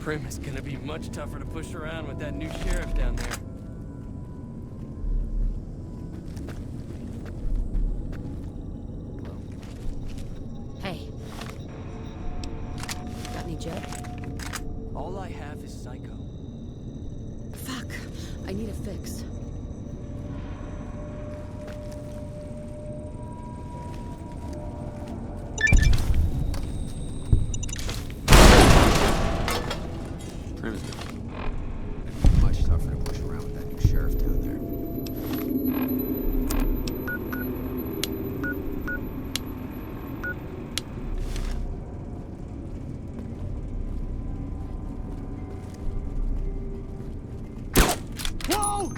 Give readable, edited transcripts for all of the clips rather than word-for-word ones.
Prim is gonna be much tougher to push around with that new sheriff down there. Hey. Got any jet? All I have is Psycho. Fuck. I need a fix. Prim's much tougher to push around with that new sheriff down there. Whoa!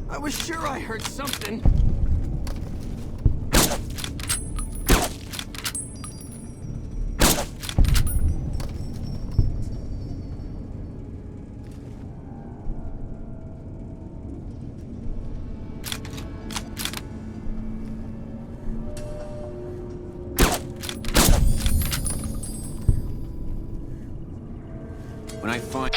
I was sure I heard something. When I find...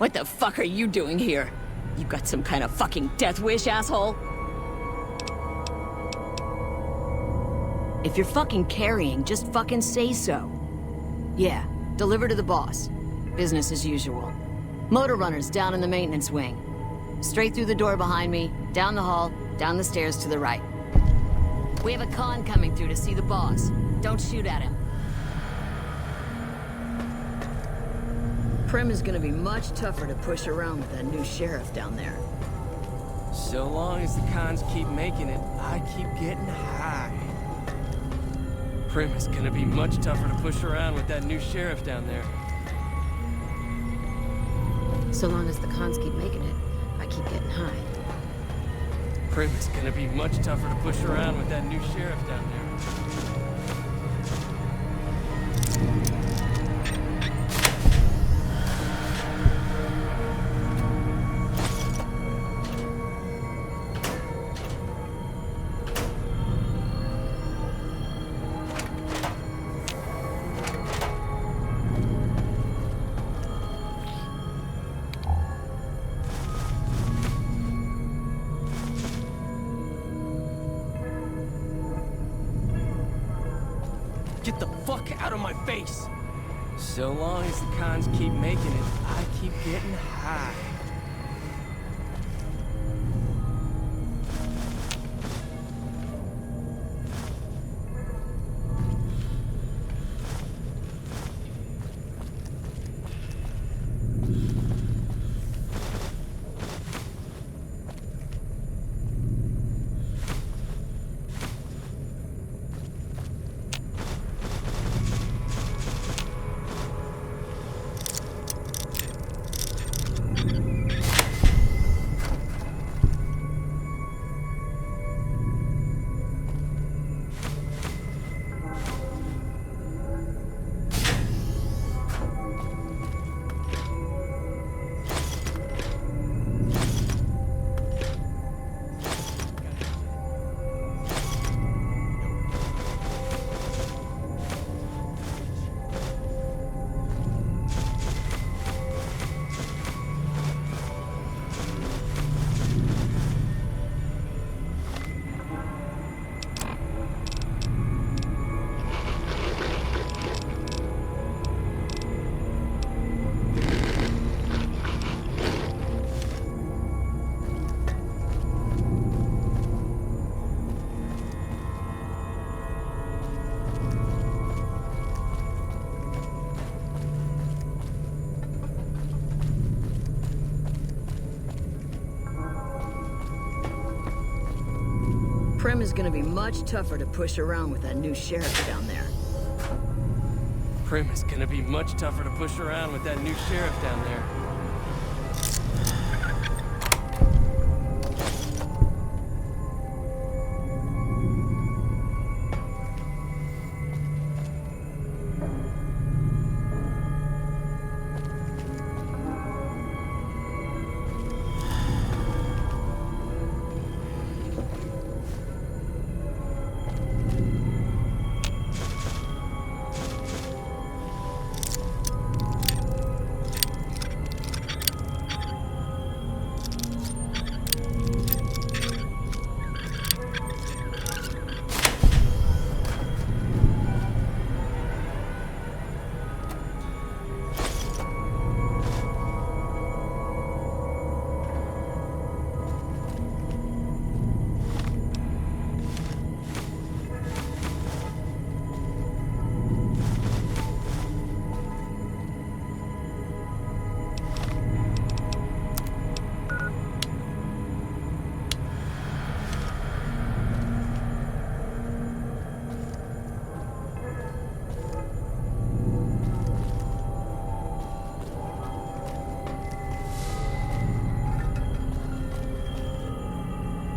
What the fuck are you doing here? You got some kind of fucking death wish, asshole? If you're fucking carrying, just fucking say so. Yeah, deliver to the boss. Business as usual. Motor runners down in the maintenance wing. Straight through the door behind me, down the hall, down the stairs to the right. We have a con coming through to see the boss. Don't shoot at him. Prim is gonna be much tougher to push around with that new sheriff down there. So long as the cons keep making it, I keep getting high. Prim is gonna be much tougher to push around with that new sheriff down there. So long as the cons keep making it, I keep getting high. Prim is gonna be much tougher to push around with that new sheriff down there. Get the fuck out of my face! So long as the cons keep making it, I keep getting high. Prim is gonna be much tougher to push around with that new sheriff down there. Prim is gonna be much tougher to push around with that new sheriff down there.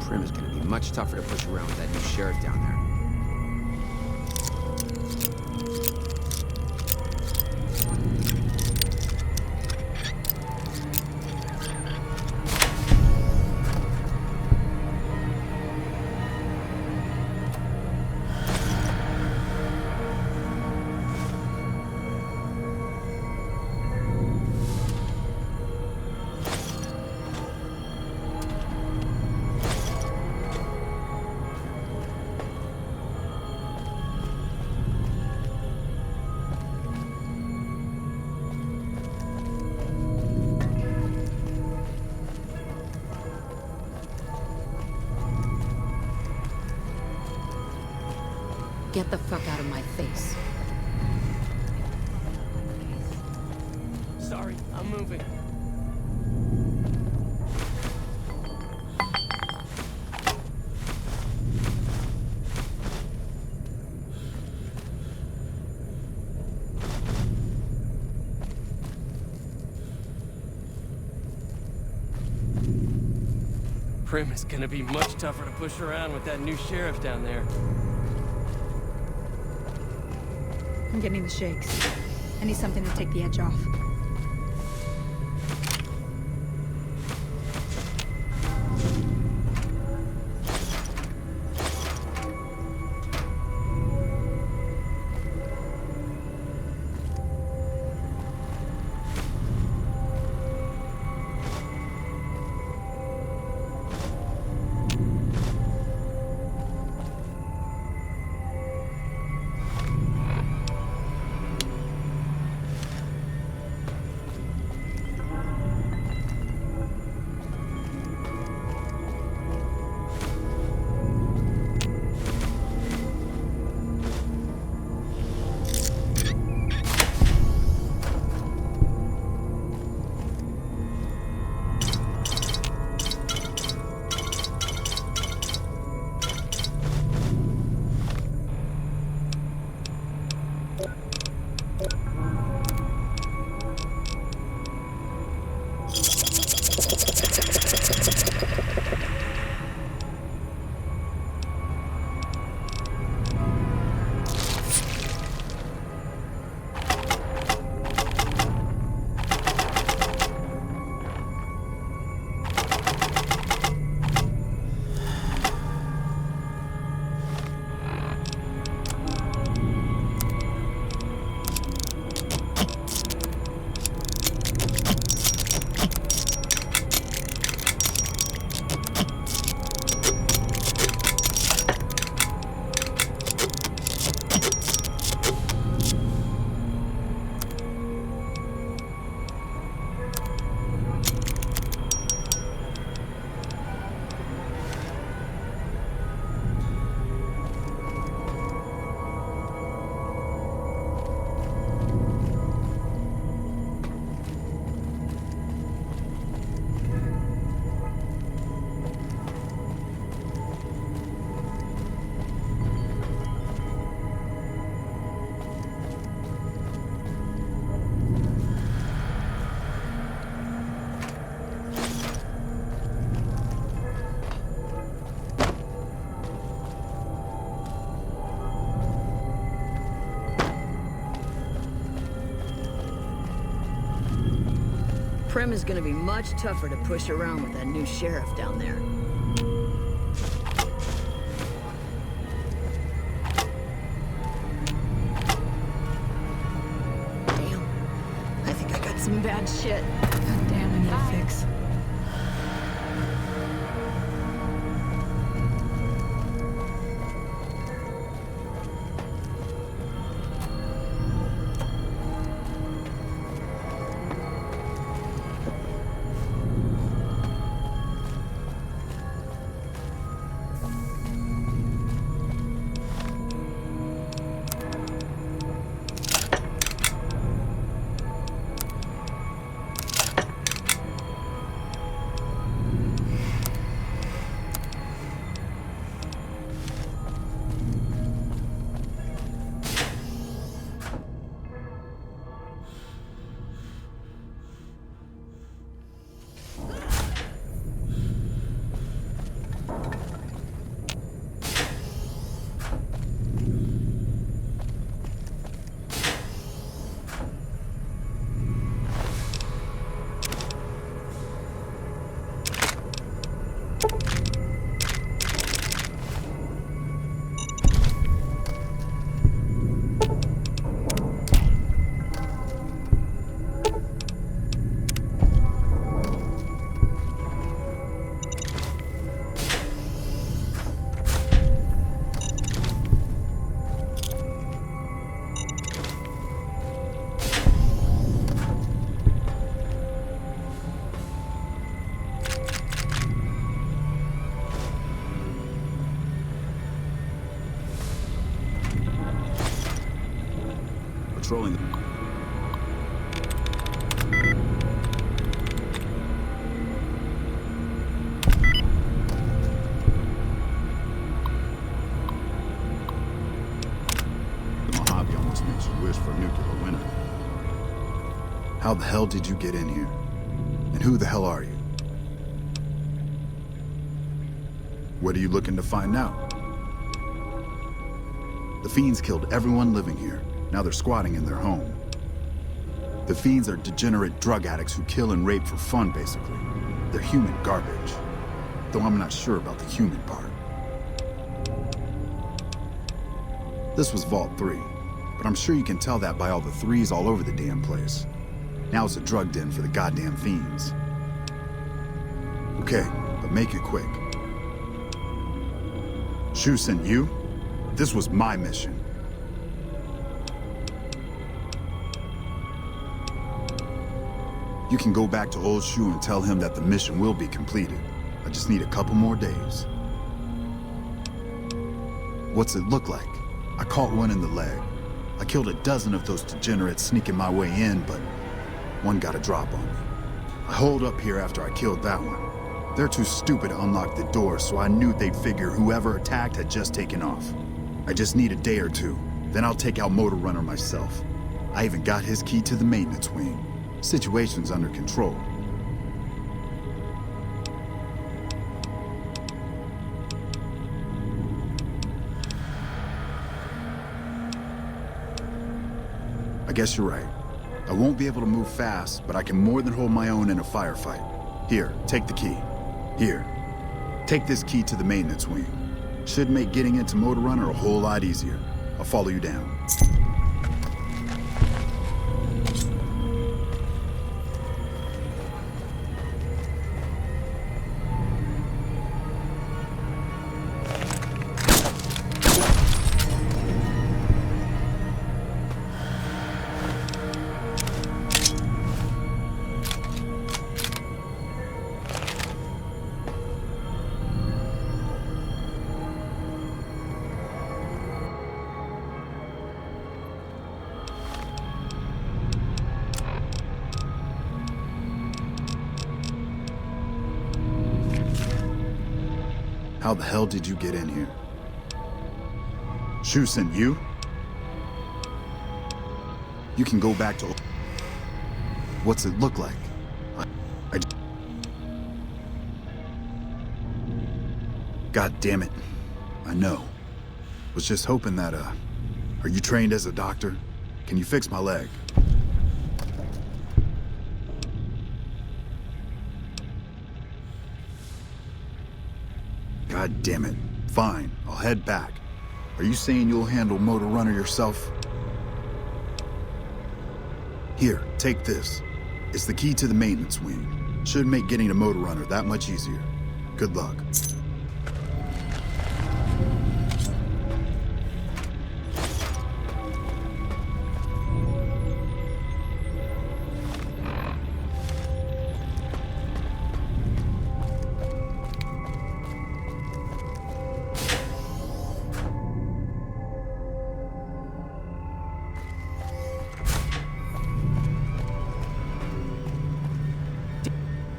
Prim is gonna be much tougher to push around with that new sheriff down there. Get the fuck out of my face. Sorry, I'm moving. Prim is gonna be much tougher to push around with that new sheriff down there. I'm getting the shakes. I need something to take the edge off. Prim is gonna be much tougher to push around with that new sheriff down there. Damn. I think I got some bad shit. God damn, I need a fix. patrolling the... The Mojave almost makes you wish for a nuclear winter. How the hell did you get in here? And who the hell are you? What are you looking to find out? The Fiends killed everyone living here. Now they're squatting in their home. The Fiends are degenerate drug addicts who kill and rape for fun, basically. They're human garbage. Though I'm not sure about the human part. This was Vault 3, but I'm sure you can tell that by all the threes all over the damn place. Now it's a drug den for the goddamn Fiends. Okay, but make it quick. Shu sent you? This was my mission. You can go back to old Shu and tell him that the mission will be completed. I just need a couple more days. What's it look like? I caught one in the leg. I killed a dozen of those degenerates sneaking my way in, but one got a drop on me. I holed up here after I killed that one. They're too stupid to unlock the door, so I knew they'd figure whoever attacked had just taken off. I just need a day or two, then I'll take out Motor Runner myself. I even got his key to the maintenance wing. Situation's under control. I guess you're right. I won't be able to move fast, but I can more than hold my own in a firefight. Here, take the key. Here, take this key to the maintenance wing. Should make getting into Motor Runner a whole lot easier. I'll follow you down. How the hell did you get in here? Shu sent you? You can go back to... What's it look like? God damn it. I know. Was just hoping that, Are you trained as a doctor? Can you fix my leg? God damn it. Fine, I'll head back. Are you saying you'll handle Motor Runner yourself? Here, take this. It's the key to the maintenance wing. Should make getting to Motor Runner that much easier. Good luck.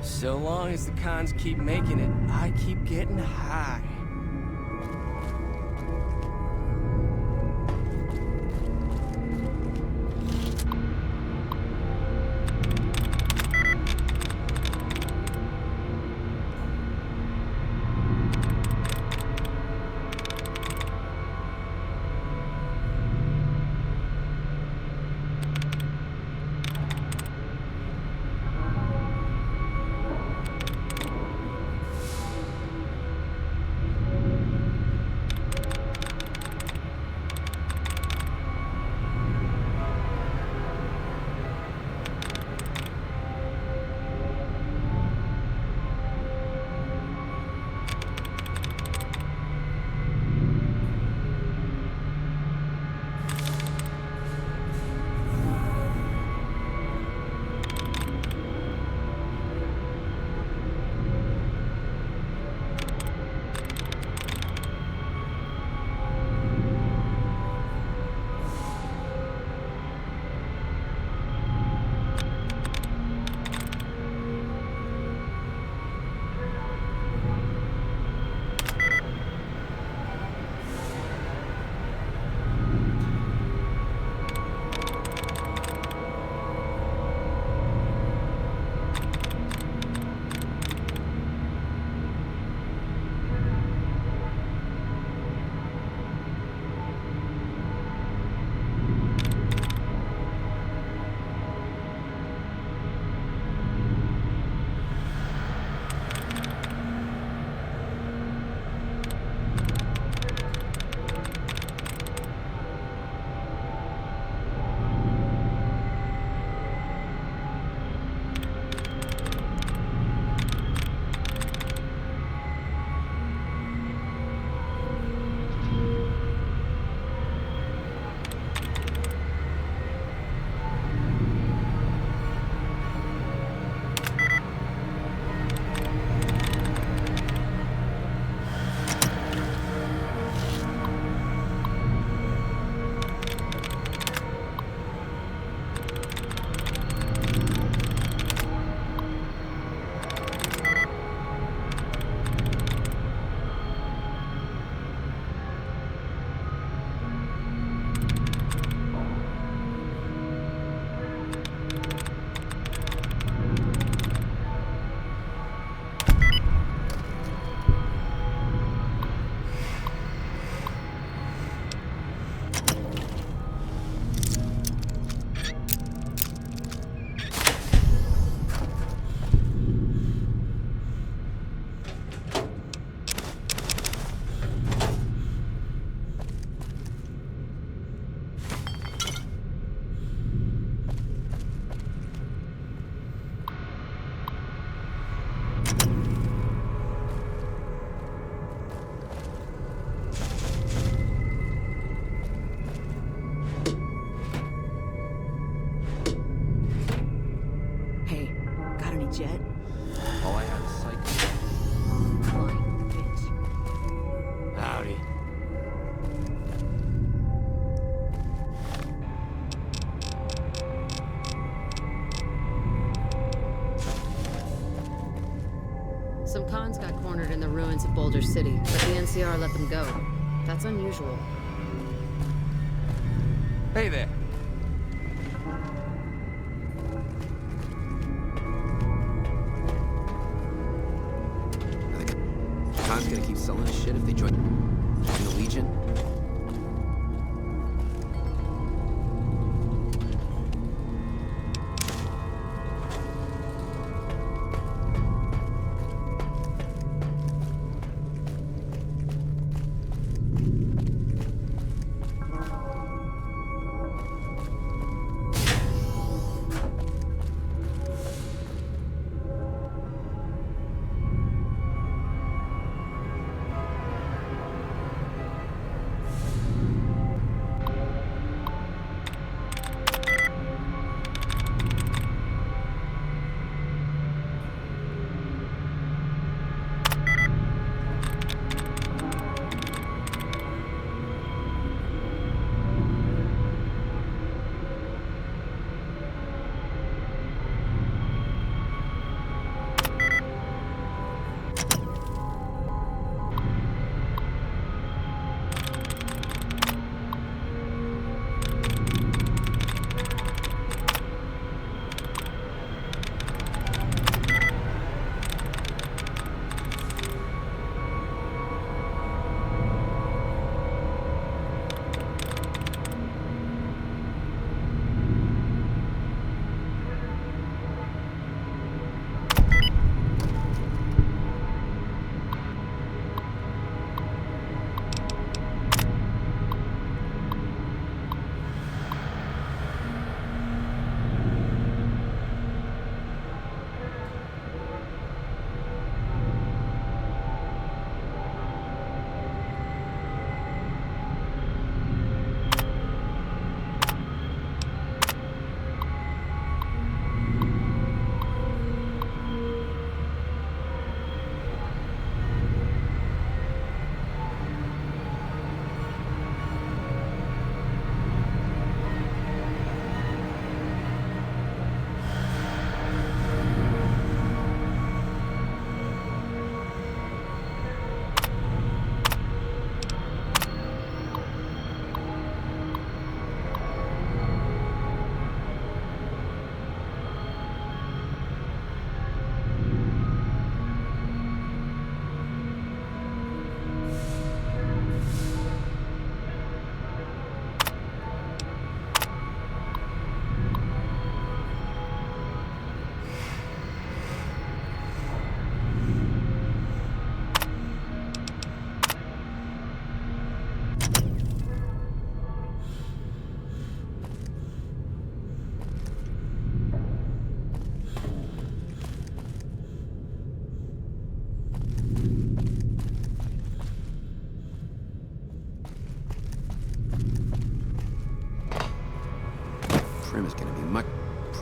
So long as the cons keep making it, I keep getting high. Boulder City, but the NCR let them go. That's unusual. Hey there. Khan's gonna keep selling his shit if they join the Legion.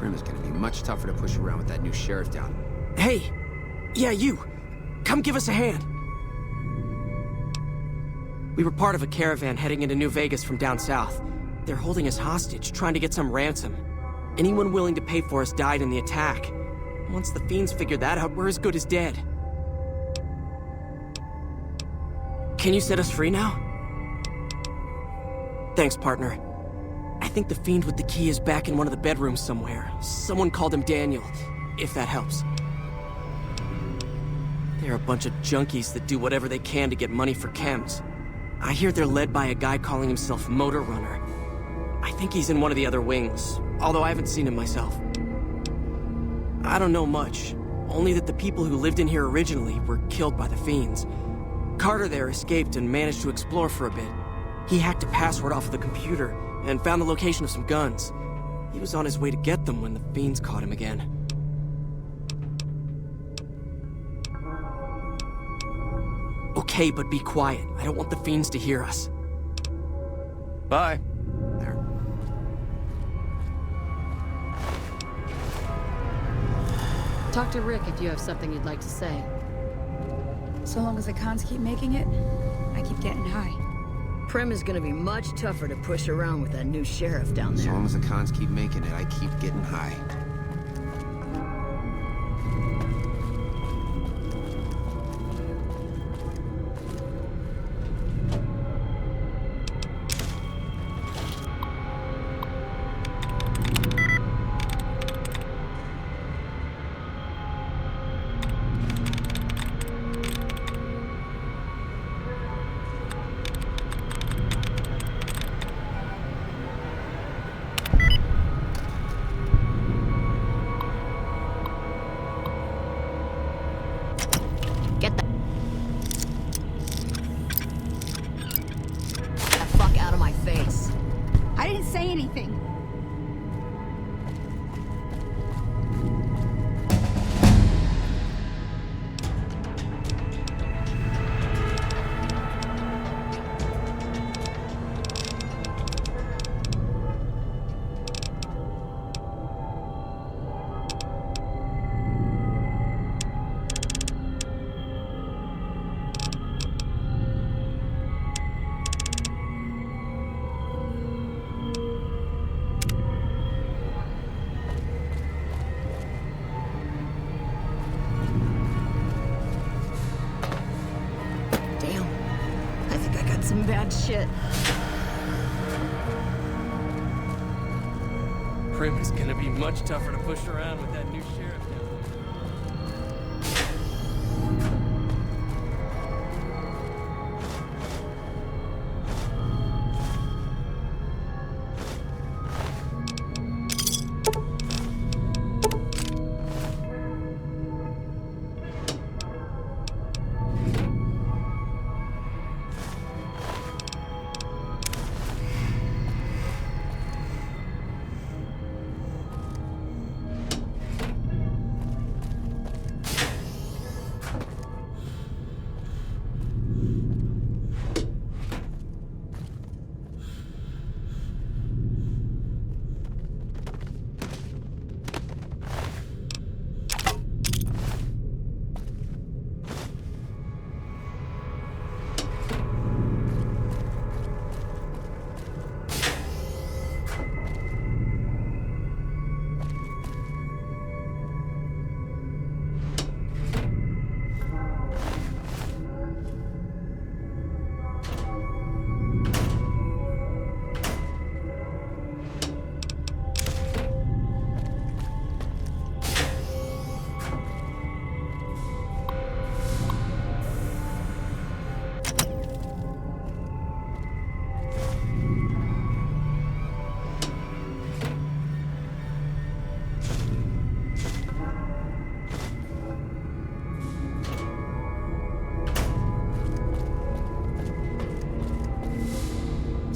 Prim is gonna be much tougher to push around with that new sheriff down. Hey! Yeah, you! Come give us a hand! We were part of a caravan heading into New Vegas from down south. They're holding us hostage, trying to get some ransom. Anyone willing to pay for us died in the attack. Once the fiends figured that out, we're as good as dead. Can you set us free now? Thanks, partner. I think the fiend with the key is back in one of the bedrooms somewhere. Someone called him Daniel, if that helps. They're a bunch of junkies that do whatever they can to get money for chems. I hear they're led by a guy calling himself Motor Runner. I think he's in one of the other wings, although I haven't seen him myself. I don't know much, only that the people who lived in here originally were killed by the fiends. Carter there escaped and managed to explore for a bit. He hacked a password off of the computer and found the location of some guns. He was on his way to get them when the fiends caught him again. Okay, but be quiet. I don't want the fiends to hear us. Bye. There. Talk to Rick if you have something you'd like to say. So long as the cons keep making it, I keep getting high. Prim is gonna be much tougher to push around with that new sheriff down So there. long as the cons keep making it, I keep getting high. say anything. Some bad shit. Prim is gonna be much tougher to push around with that new sheriff down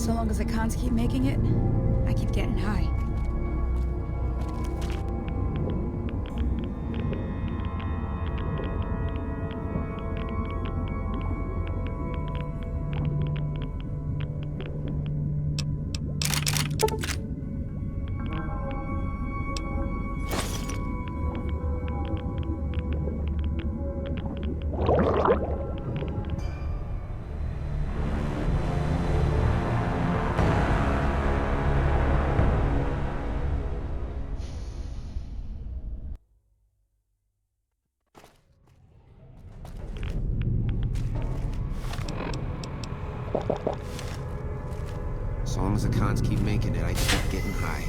So long as the cons keep making it, I keep getting high. As long as the cons keep making it, I keep getting high.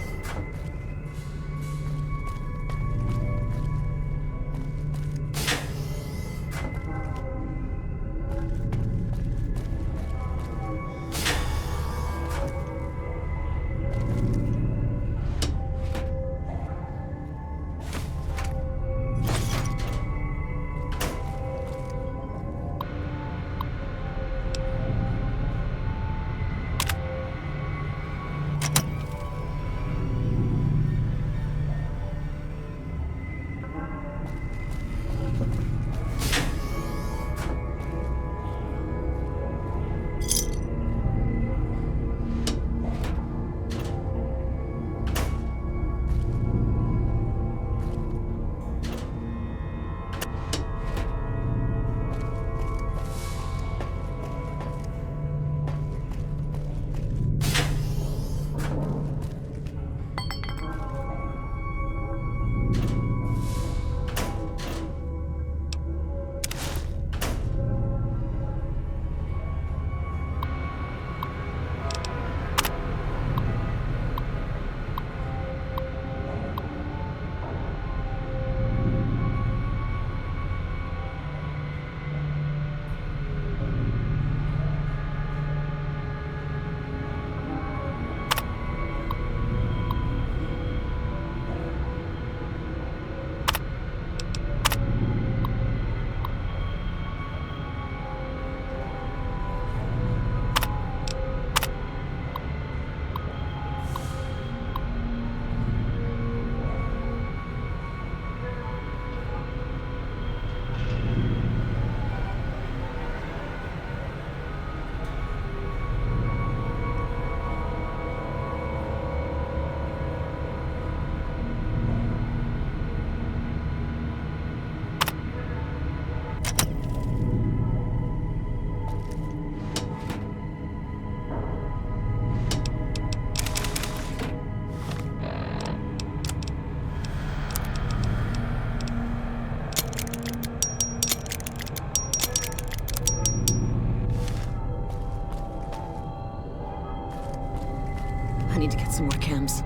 I need to get some more chems.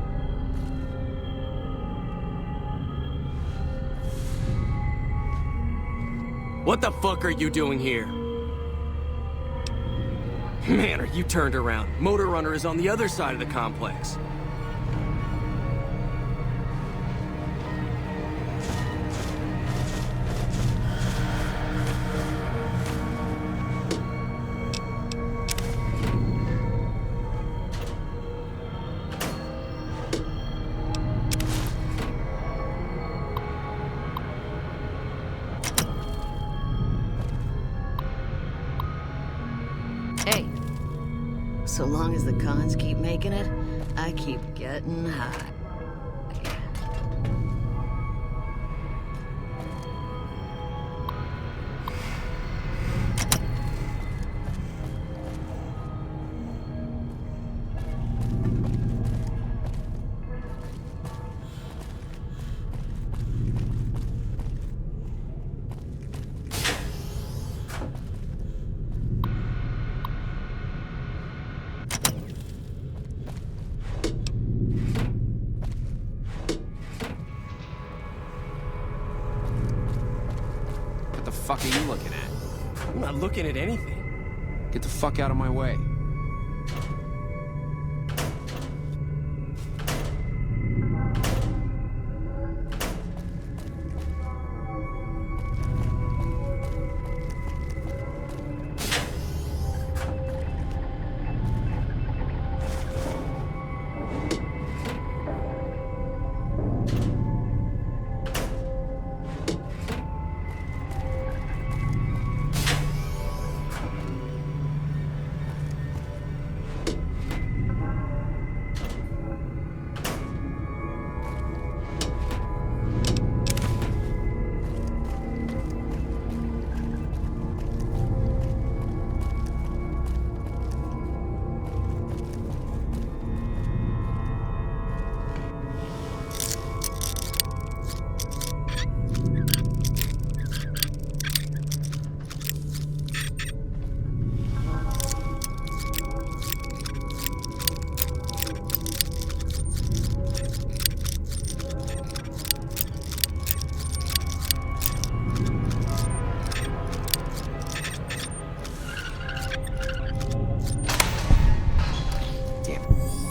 What the fuck are you doing here? Man, are you turned around? Motor Runner is on the other side of the complex. Hey, so long as the cons keep making it, I keep getting high. What the fuck are you looking at? I'm not looking at anything. Get the fuck out of my way.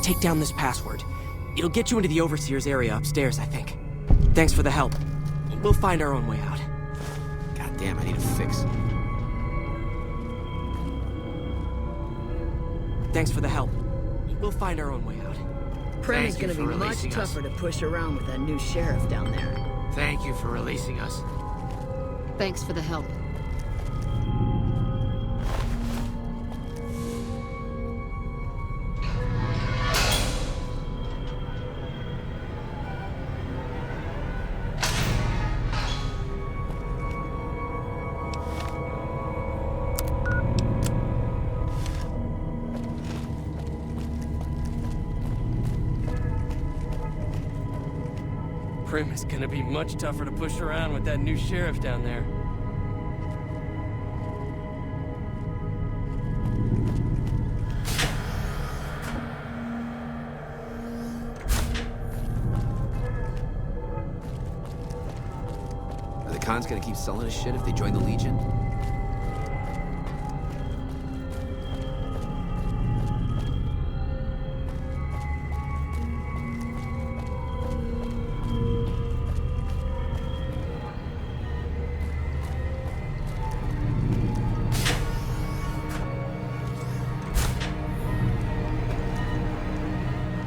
Take down this password. It'll get you into the Overseer's area upstairs, I think. Thanks for the help. We'll find our own way out. God damn, I need a fix. Thanks for the help. We'll find our own way out. Prim is Thank you gonna be for much releasing us. tougher to push around with that new sheriff down there. Thank you for releasing us. Thanks for the help. Prim is gonna be much tougher to push around with that new sheriff down there. Are the cons gonna keep selling us shit if they join the Legion?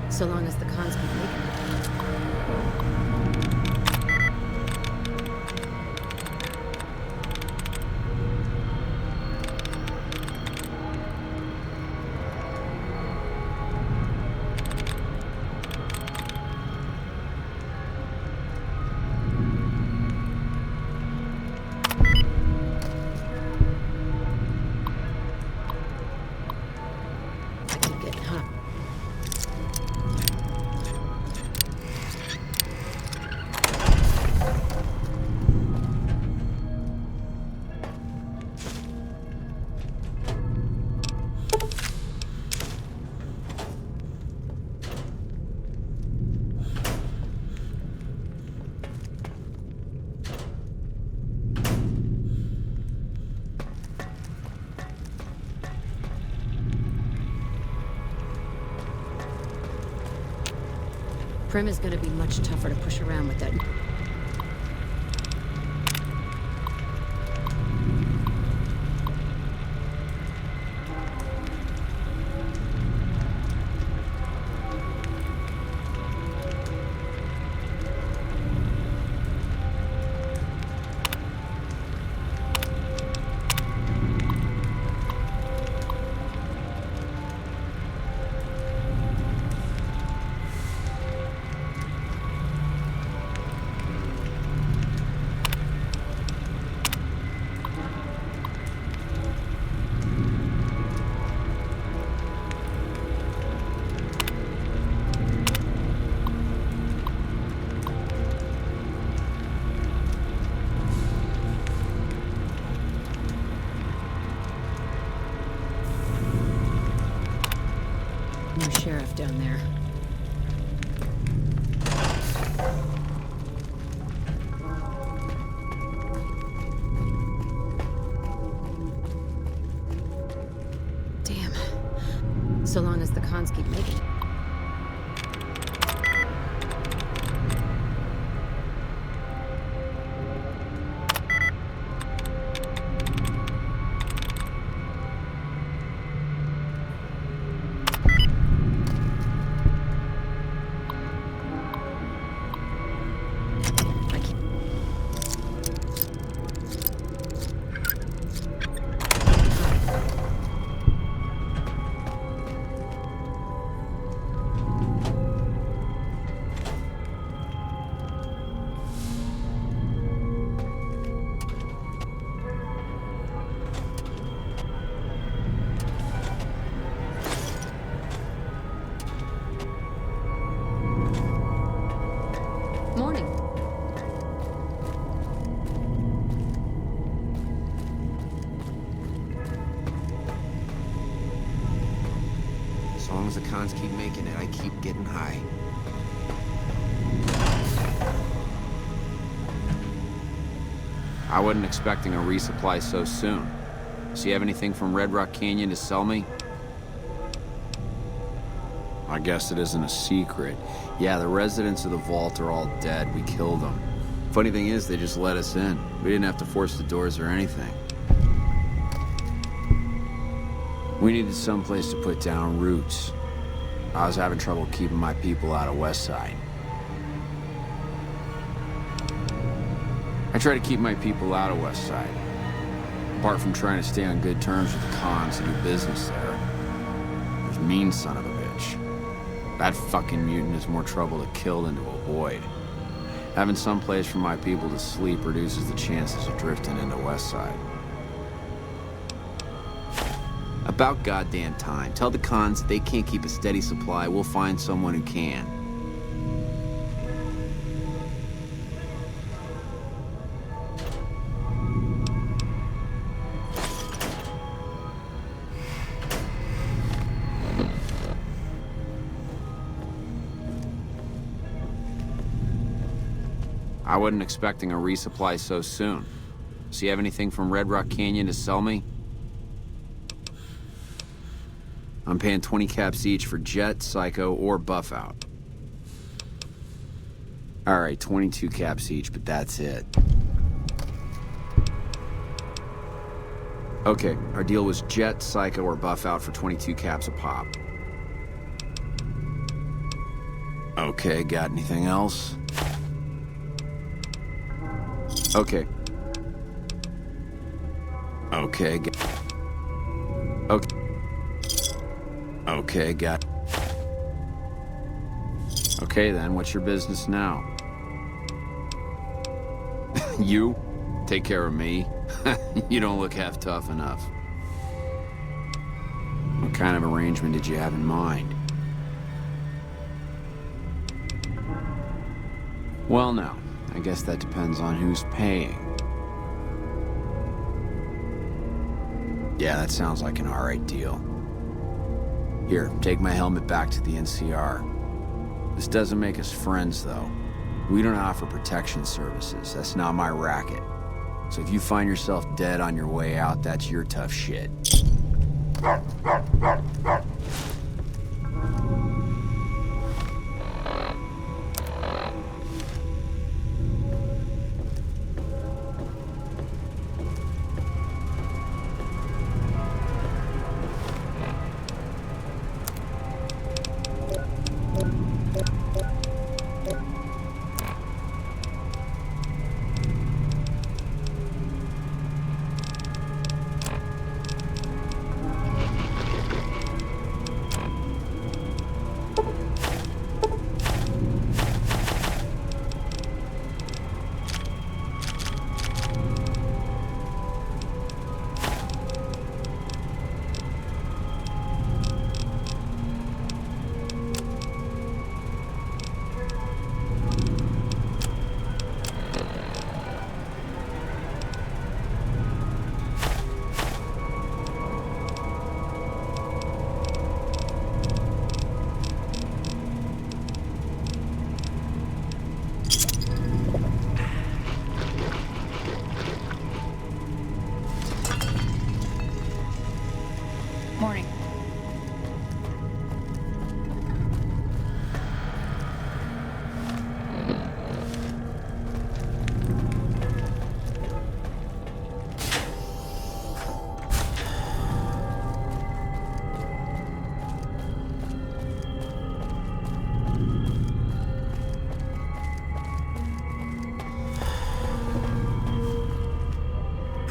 So long as the cons keep making it. I keep getting hot. Prim is gonna be much tougher to push around with that. No sheriff down there. Damn. So long as the cons keep making it. Morning. As long as the cons keep making it, I keep getting high. I wasn't expecting a resupply so soon. So you have anything from Red Rock Canyon to sell me? I guess it isn't a secret. Yeah, the residents of the vault are all dead. We killed them. Funny thing is, they just let us in. We didn't have to force the doors or anything. We needed someplace to put down roots. I was having trouble keeping my people out of Westside. I try to keep my people out of Westside. Apart from trying to stay on good terms with the cons and do business there. There's mean son of a bitch. That fucking mutant is more trouble to kill than to avoid. Having some place for my people to sleep reduces the chances of drifting into Westside. About goddamn time. Tell the cons they can't keep a steady supply. We'll find someone who can. I wasn't expecting a resupply so soon. So you have anything from Red Rock Canyon to sell me? I'm paying 20 caps each for Jet, Psycho, or Buff Out. Alright, 22 caps each, but that's it. Okay, our deal was Jet, Psycho, or Buff Out for 22 caps a pop. Okay, got anything else? Okay. Okay, okay. Okay, got... Okay then, what's your business now? You? Take care of me? You don't look half tough enough. What kind of arrangement did you have in mind? Well now, I guess that depends on who's paying. Yeah, that sounds like an alright deal. Here, take my helmet back to the NCR. This doesn't make us friends, though. We don't offer protection services. That's not my racket. So if you find yourself dead on your way out, that's your tough shit.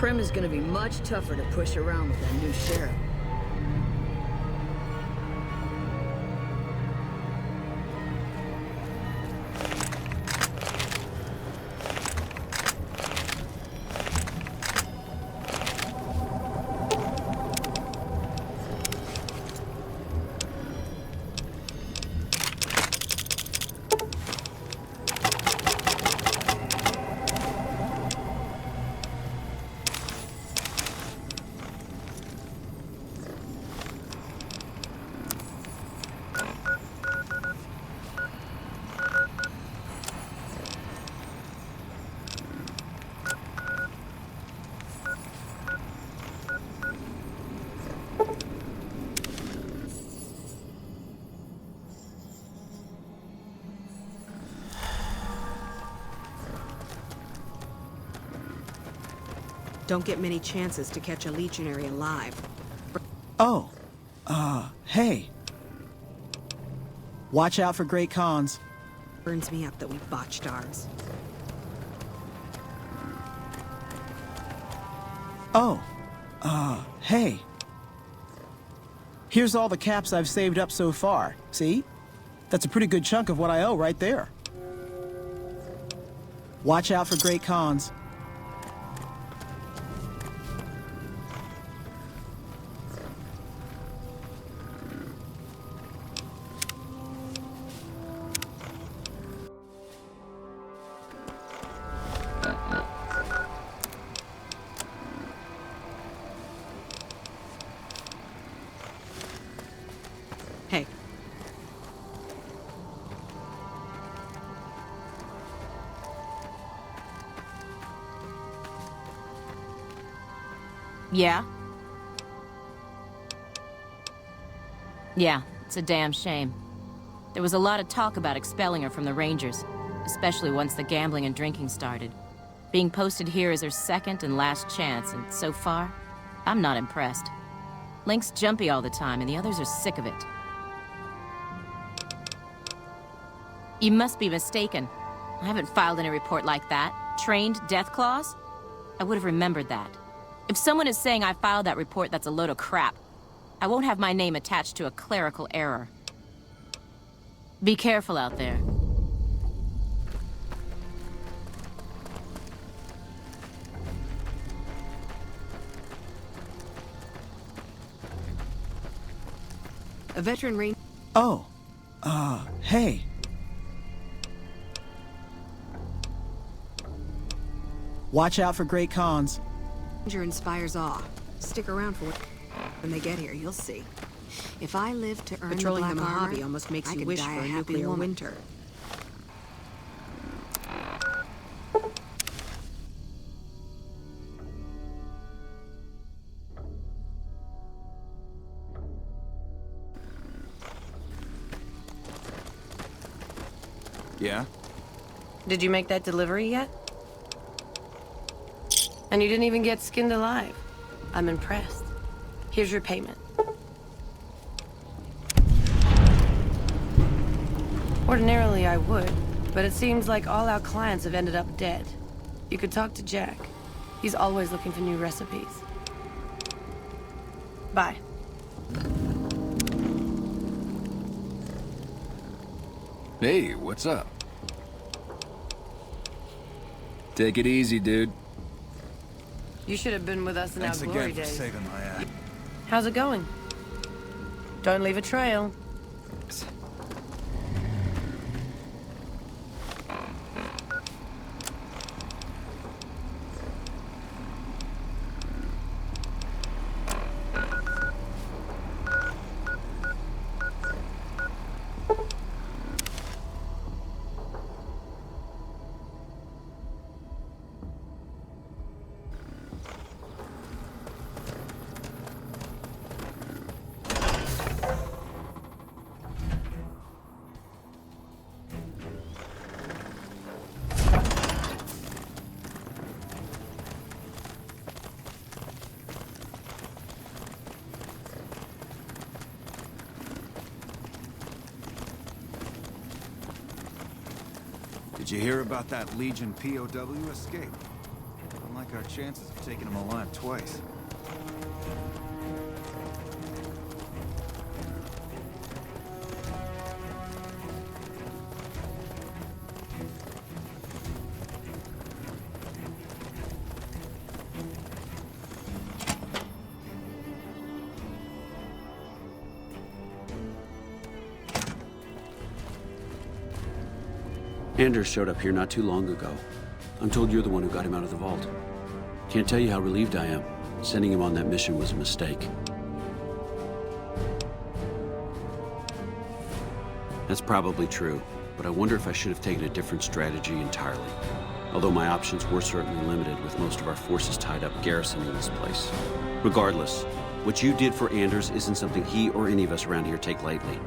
Primm is gonna be much tougher to push around with that new sheriff. Don't get many chances to catch a legionary alive. Oh, hey. Watch out for Great Khans. Burns me up that we botched ours. Oh, hey. Here's all the caps I've saved up so far. See? That's a pretty good chunk of what I owe right there. Watch out for Great Khans. Hey, Yeah? Yeah, it's a damn shame. There was a lot of talk about expelling her from the Rangers, especially once the gambling and drinking started. Being posted here is her second and last chance, and so far, I'm not impressed. Link's jumpy all the time, and the others are sick of it. You must be mistaken. I haven't filed any report like that. Trained death claws? I would have remembered that. If someone is saying I filed that report, that's a load of crap. I won't have my name attached to a clerical error. Be careful out there. a veteran Oh, hey. Watch out for Great Khans. ranger inspires awe. Stick around for when they get here, you'll see. If I live to earn Patrolling the the black Mojave armor, almost makes I you could wish die for a happy nuclear woman. winter. Yeah? Did you make that delivery yet? And you didn't even get skinned alive. I'm impressed. Here's your payment. Ordinarily I would, but it seems like all our clients have ended up dead. You could talk to Jack. He's always looking for new recipes. Bye. Hey, what's up? Take it easy, dude. You should have been with us in our glory days. saving my ass. How's it going? Don't leave a trail. Did you hear about that Legion POW escape? Unlike our chances of taking him alive twice. Anders showed up here not too long ago. I'm told you're the one who got him out of the vault. Can't tell you how relieved I am. Sending him on that mission was a mistake. That's probably true, but I wonder if I should have taken a different strategy entirely. Although my options were certainly limited, with most of our forces tied up garrisoning this place. Regardless, what you did for Anders isn't something he or any of us around here take lightly.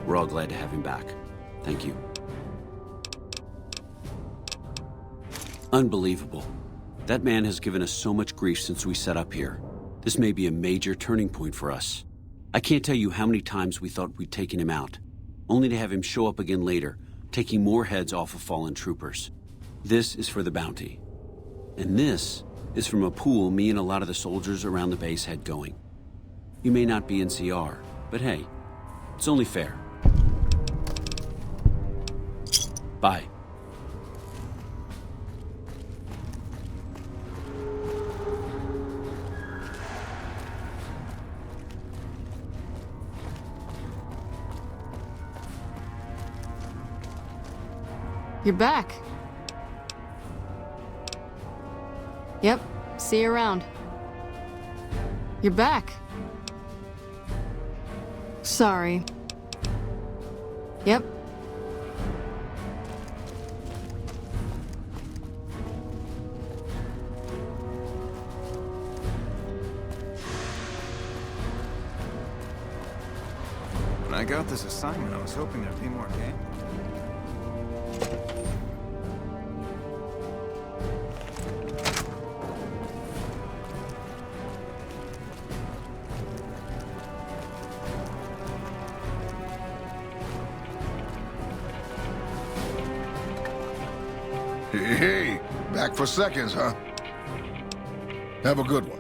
We're all glad to have him back. Thank you. Unbelievable. That man has given us so much grief since we set up here. This may be a major turning point for us. I can't tell you how many times we thought we'd taken him out, only to have him show up again later, taking more heads off of fallen troopers. This is for the bounty. And this is from a pool me and a lot of the soldiers around the base had going. You may not be in CR, but hey, it's only fair. Bye. You're back. Yep, see you around. You're back. Sorry. Yep. When I got this assignment, I was hoping there'd be more game. Hey, back for seconds, huh? Have a good one.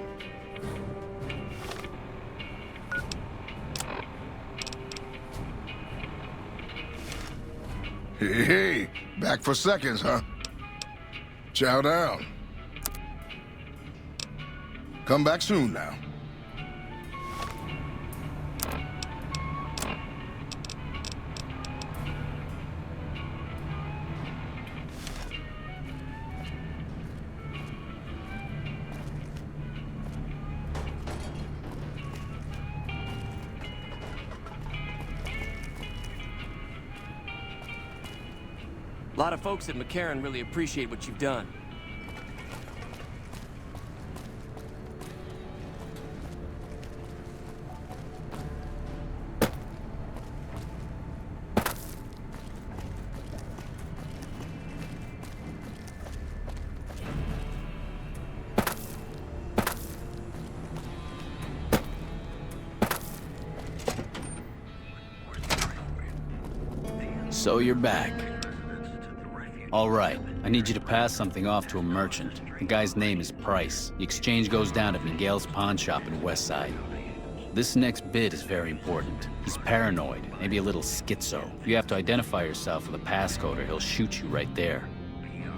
Hey, back for seconds, huh? Chow down. Come back soon now. A lot of folks at McCarran really appreciate what you've done. So you're back. All right, I need you to pass something off to a merchant. The guy's name is Price. The exchange goes down at Miguel's pawn shop in Westside. This next bit is very important. He's paranoid, maybe a little schizo. You have to identify yourself with a passcode or he'll shoot you right there.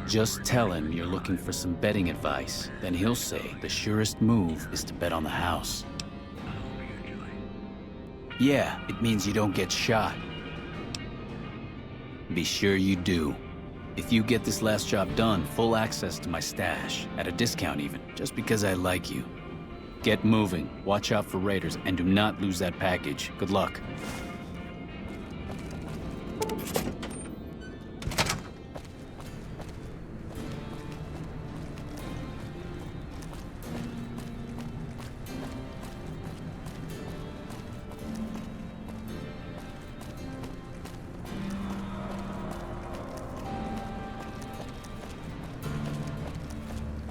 Just tell him you're looking for some betting advice. Then he'll say the surest move is to bet on the house. Yeah, it means you don't get shot. Be sure you do. If you get this last job done, full access to my stash, at a discount even, just because I like you. Get moving, watch out for raiders, and do not lose that package. Good luck.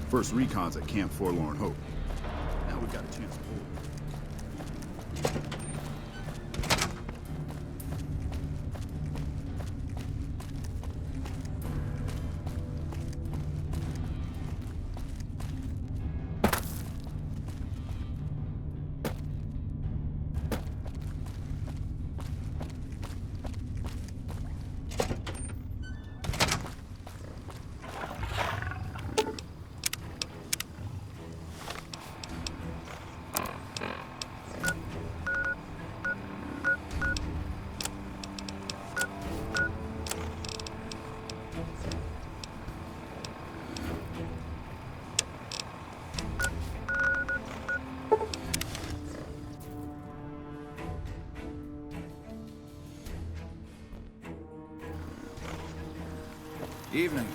First recon's at Camp Forlorn Hope. Now we've got a chance to hold. Evening.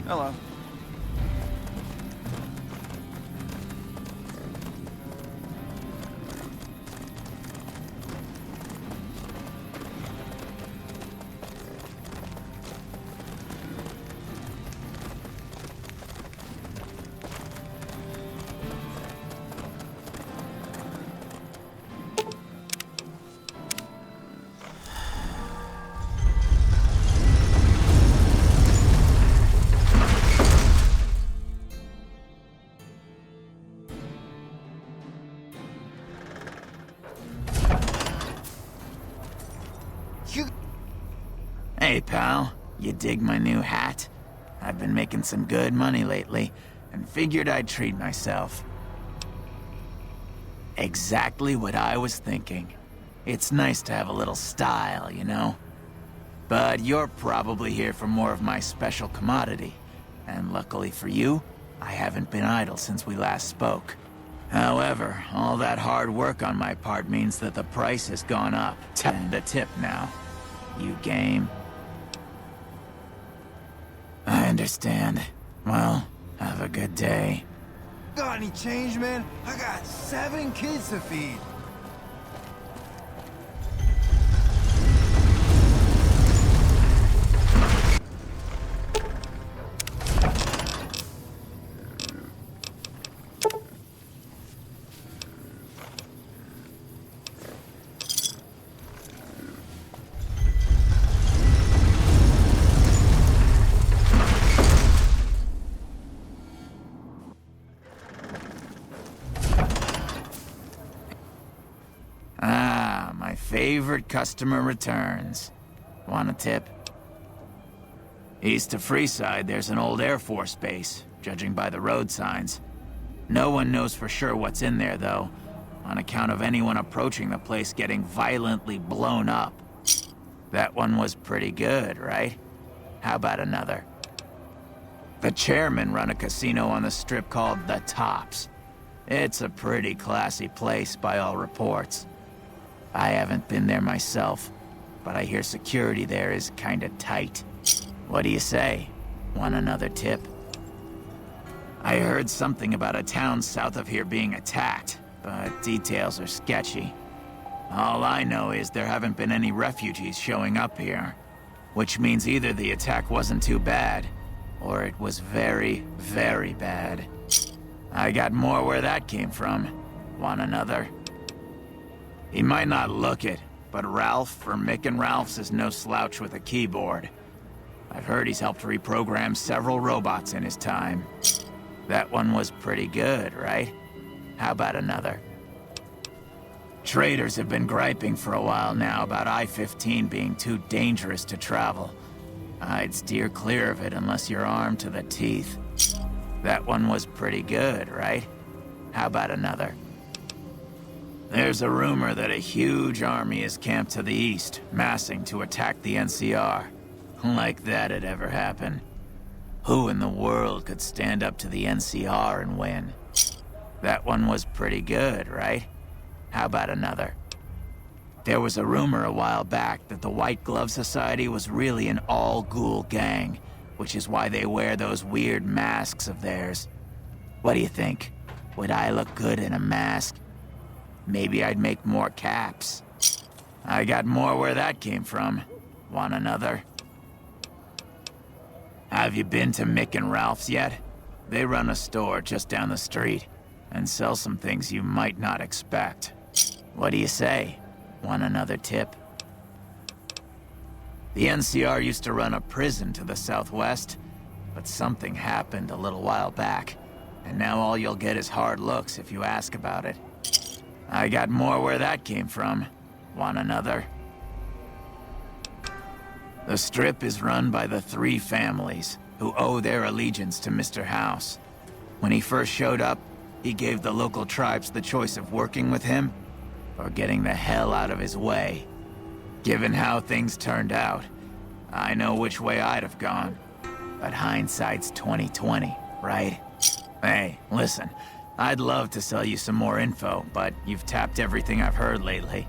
Hello. Hey, pal. You dig my new hat? I've been making some good money lately, and figured I'd treat myself. Exactly what I was thinking. It's nice to have a little style, you know? But you're probably here for more of my special commodity. And luckily for you, I haven't been idle since we last spoke. However, all that hard work on my part means that the price has gone up. And a tip now. You game? I understand. Well, have a good day. Got any change, man? I got 7 kids to feed. My favorite customer returns. Want a tip? East of Freeside, there's an old Air Force base, judging by the road signs. No one knows for sure what's in there, though, on account of anyone approaching the place getting violently blown up. That one was pretty good, right? How about another? The chairmen run a casino on the strip called The Tops. It's a pretty classy place by all reports. I haven't been there myself, but I hear security there is kinda tight. What do you say? Want another tip? I heard something about a town south of here being attacked, but details are sketchy. All I know is there haven't been any refugees showing up here, which means either the attack wasn't too bad, or it was very, very bad. I got more where that came from. Want another? He might not look it, but Ralph from Mick and Ralph's is no slouch with a keyboard. I've heard he's helped reprogram several robots in his time. That one was pretty good, right? How about another? Traders have been griping for a while now about I-15 being too dangerous to travel. I'd steer clear of it unless you're armed to the teeth. That one was pretty good, right? How about another? There's a rumor that a huge army is camped to the east, massing to attack the NCR. Like that'd ever happen. Who in the world could stand up to the NCR and win? That one was pretty good, right? How about another? There was a rumor a while back that the White Glove Society was really an all-ghoul gang, which is why they wear those weird masks of theirs. What do you think? Would I look good in a mask? Maybe I'd make more caps. I got more where that came from. Want another? Have you been to Mick and Ralph's yet? They run a store just down the street, and sell some things you might not expect. What do you say? Want another tip? The NCR used to run a prison to the southwest, but something happened a little while back, and now all you'll get is hard looks if you ask about it. I got more where that came from. Want another? The Strip is run by the 3 families, who owe their allegiance to Mr. House. When he first showed up, he gave the local tribes the choice of working with him, or getting the hell out of his way. Given how things turned out, I know which way I'd have gone. But hindsight's 20/20, right? Hey, listen, I'd love to sell you some more info, but you've tapped everything I've heard lately.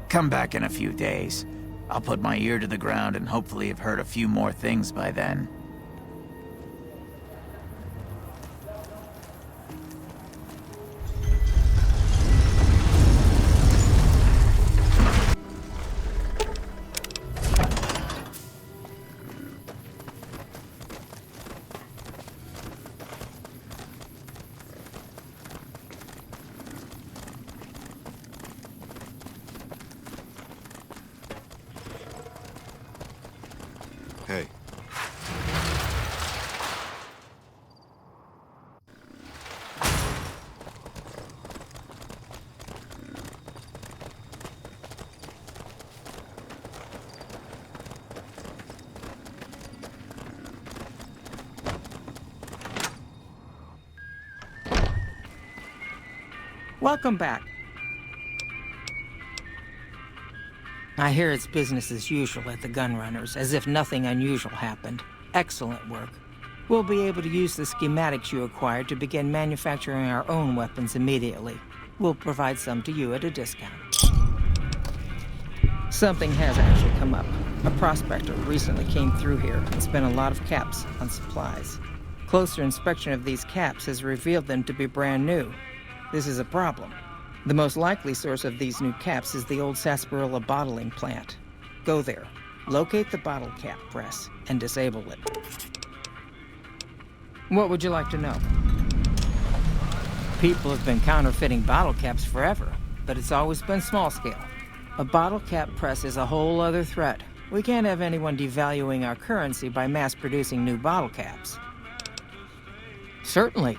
Come back in a few days. I'll put my ear to the ground and hopefully have heard a few more things by then. Hey. Welcome back. I hear it's business as usual at the Gunrunners, as if nothing unusual happened. Excellent work. We'll be able to use the schematics you acquired to begin manufacturing our own weapons immediately. We'll provide some to you at a discount. Something has actually come up. A prospector recently came through here and spent a lot of caps on supplies. Closer inspection of these caps has revealed them to be brand new. This is a problem. The most likely source of these new caps is the old sarsaparilla bottling plant. Go there, locate the bottle cap press, and disable it. What would you like to know? People have been counterfeiting bottle caps forever, but it's always been small scale. A bottle cap press is a whole other threat. We can't have anyone devaluing our currency by mass-producing new bottle caps. Certainly.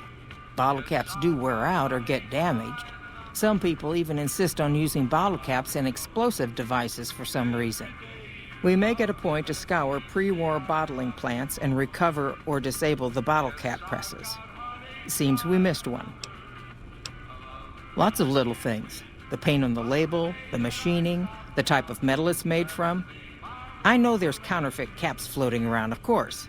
Bottle caps do wear out or get damaged. Some people even insist on using bottle caps in explosive devices for some reason. We make it a point to scour pre-war bottling plants and recover or disable the bottle cap presses. Seems we missed one. Lots of little things. The paint on the label, the machining, the type of metal it's made from. I know there's counterfeit caps floating around, of course.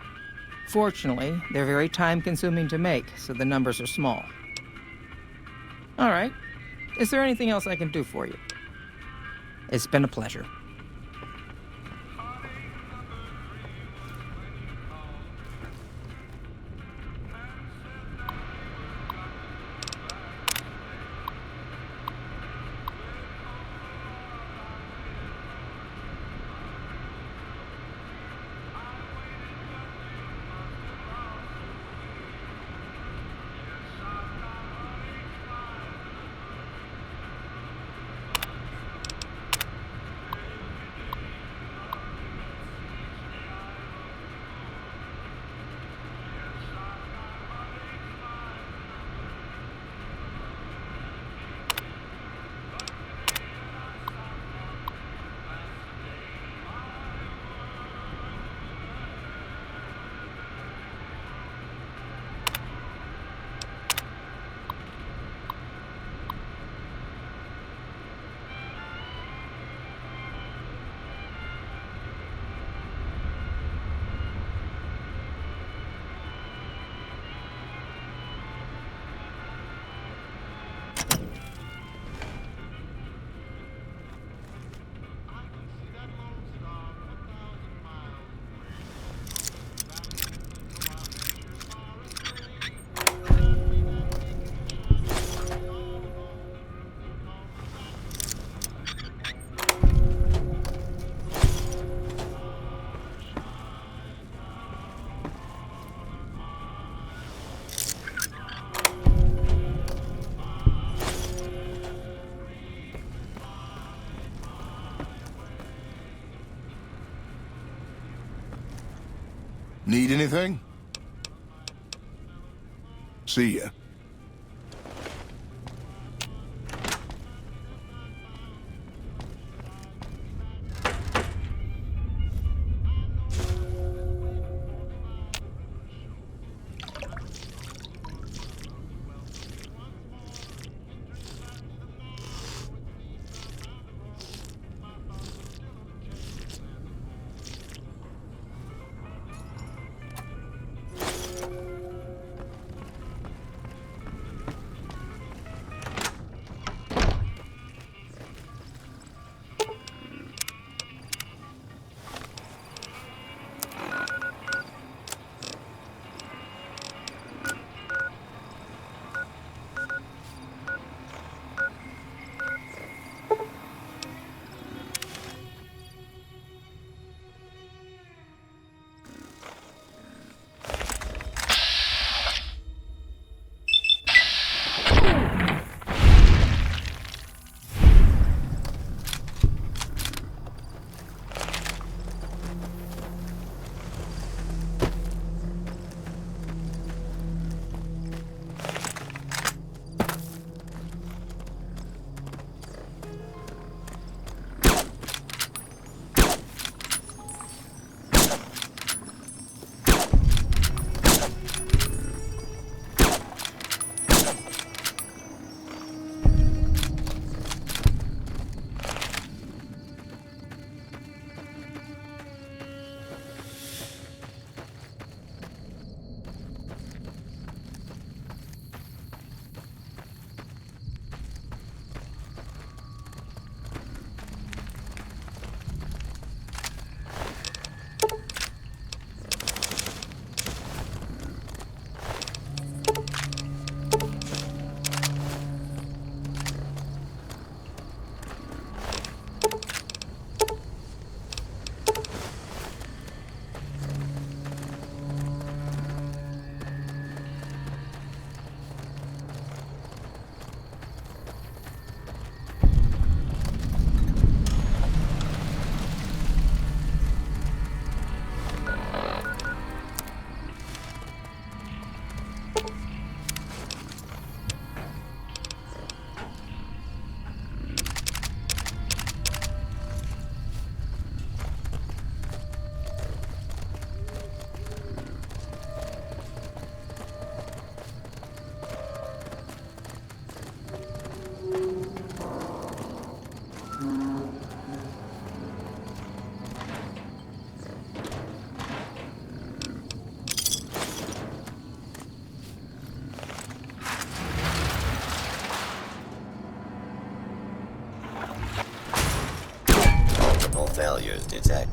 Fortunately, they're very time-consuming to make, so the numbers are small. All right. Is there anything else I can do for you? It's been a pleasure. Need anything? See ya. detect.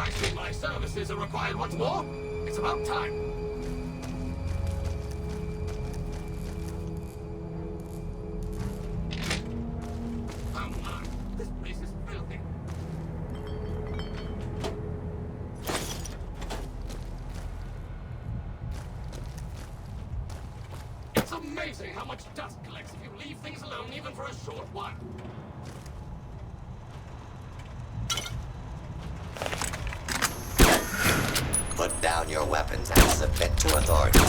I see my services are required once more. It's about time. Oh my, this place is filthy. It's amazing how much dust collects if you leave things alone even for a short while. Put down your weapons and submit to authority.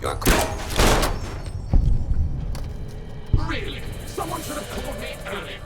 You're Really? Someone should have called me earlier.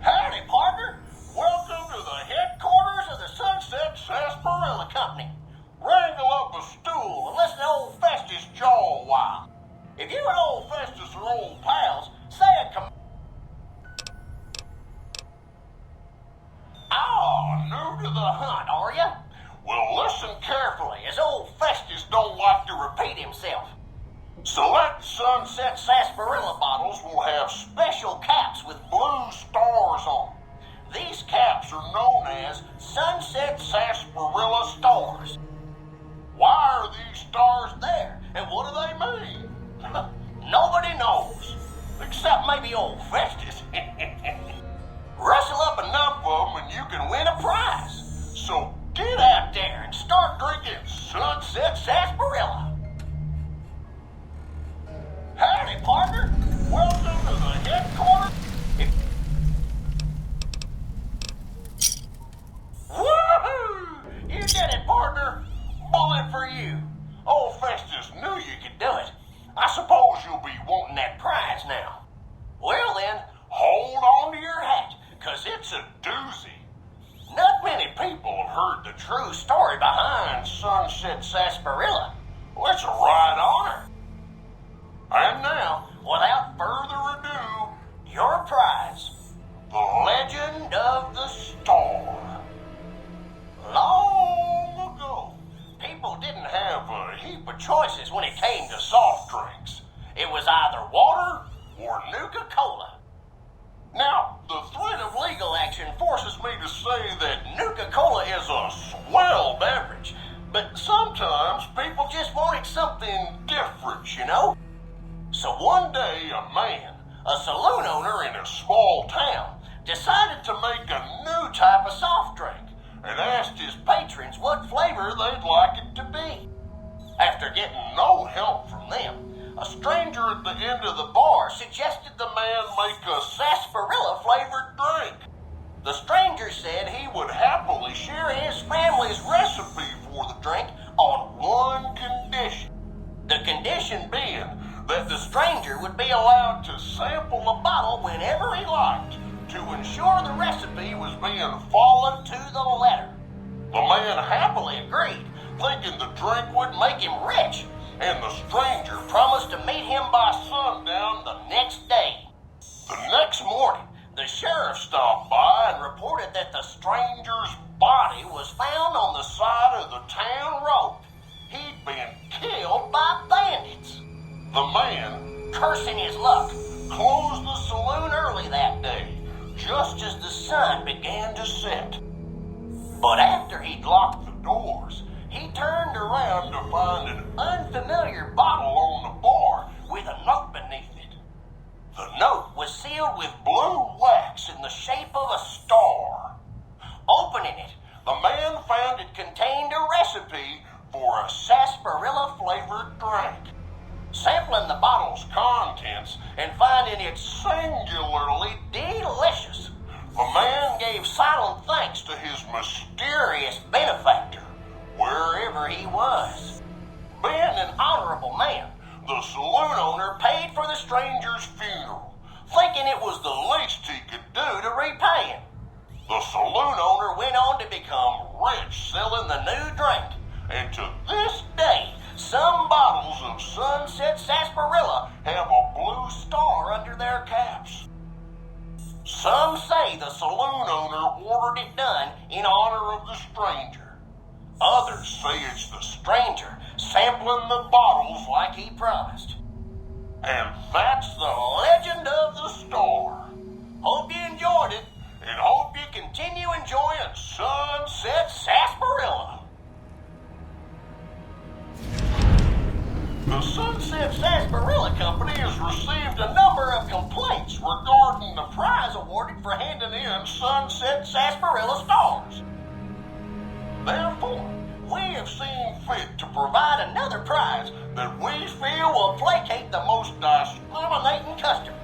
Hey! are old pals, say a Oh, new to the hunt, are ya? Well, listen carefully, as old Festus don't like to repeat himself. Select Sunset Sarsaparilla bottles will have special caps with blue stars on them. These caps are known as Sunset Sarsaparilla Stars. Why are these stars there, and what do they mean? Nobody knows, except maybe old Festus. Rustle up enough of them and you can win a prize. So get out there and start drinking Sunset Sarsaparilla. Howdy, partner. Welcome to the headquarters. Woohoo! You did it, partner. Bullet for you. Old Festus knew you could do it. I suppose you'll be wanting that prize now. Well then, hold on to your hat, 'cause it's a doozy. Not many people have heard the true story behind Sunset Sarsaparilla. Well, it's a right honor. And now, without further ado, your prize, the Legend of the Star. Long ago, people didn't have a heap of choices when it came to soft drinks. It was either water or Nuka-Cola. Now, the threat of legal action forces me to say that Nuka-Cola is a swell beverage, but sometimes people just wanted something different, you know? So one day, a man, a saloon owner in a small town, decided to make a new type of soft drink and asked his patrons what flavor they'd like it to be. After getting no help from them, a stranger at the end of the bar suggested the man make a sarsaparilla-flavored drink. The stranger said he would happily share his family's recipe for the drink on one condition. The condition being that the stranger would be allowed to sample a bottle whenever he liked to ensure the recipe was being followed to the letter. The man happily agreed, thinking the drink would make him rich, and the stranger promised to meet him by sundown the next day. The next morning, the sheriff stopped by and reported that the stranger's body was found on the side of the town road. He'd been killed by bandits. The man, cursing his luck, closed the saloon early that day, just as the sun began to set. But after he'd locked the doors, he turned around to find an unfamiliar bottle on the bar with a note beneath it. The note was sealed with blue wax in the shape of a star. Opening it, the man found it contained a recipe for a sarsaparilla-flavored drink. Sampling the bottle's contents and finding it singularly delicious, the man gave silent thanks to his mysterious benefactor, wherever he was. Being an honorable man, the saloon owner paid for the stranger's funeral, thinking it was the least he could do to repay him. The saloon owner went on to become rich selling the new drink, and to this day, some bottles of Sunset Sarsaparilla have a blue star under their caps. Some say the saloon owner ordered it done in honor of the stranger. Others say it's the stranger sampling the bottles like he promised. And that's the legend of the star. Hope you enjoyed it, and hope you continue enjoying Sunset Sarsaparilla. The Sunset Sarsaparilla Company has received a number of complaints regarding the prize awarded for handing in Sunset Sarsaparilla stars. Therefore, we have seen fit to provide another prize that we feel will placate the most discriminating customer.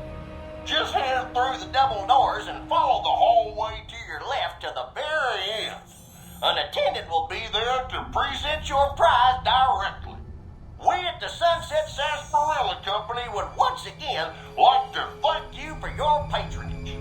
Just head through the double doors and follow the hallway to your left to the very end. An attendant will be there to present your prize directly. We at the Sunset Sarsaparilla Company would once again like to thank you for your patronage.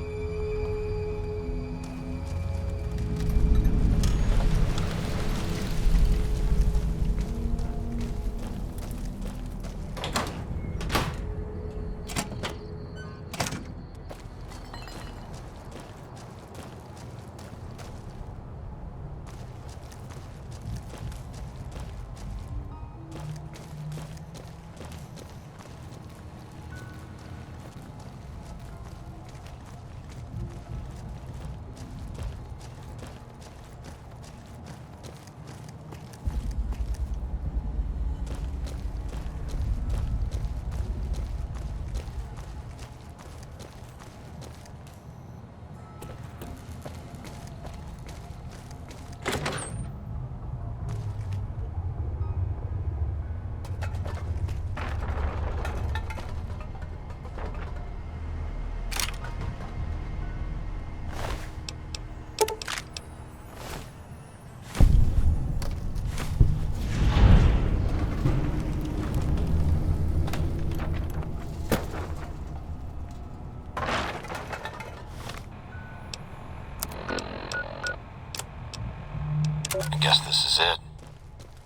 Guess this is it.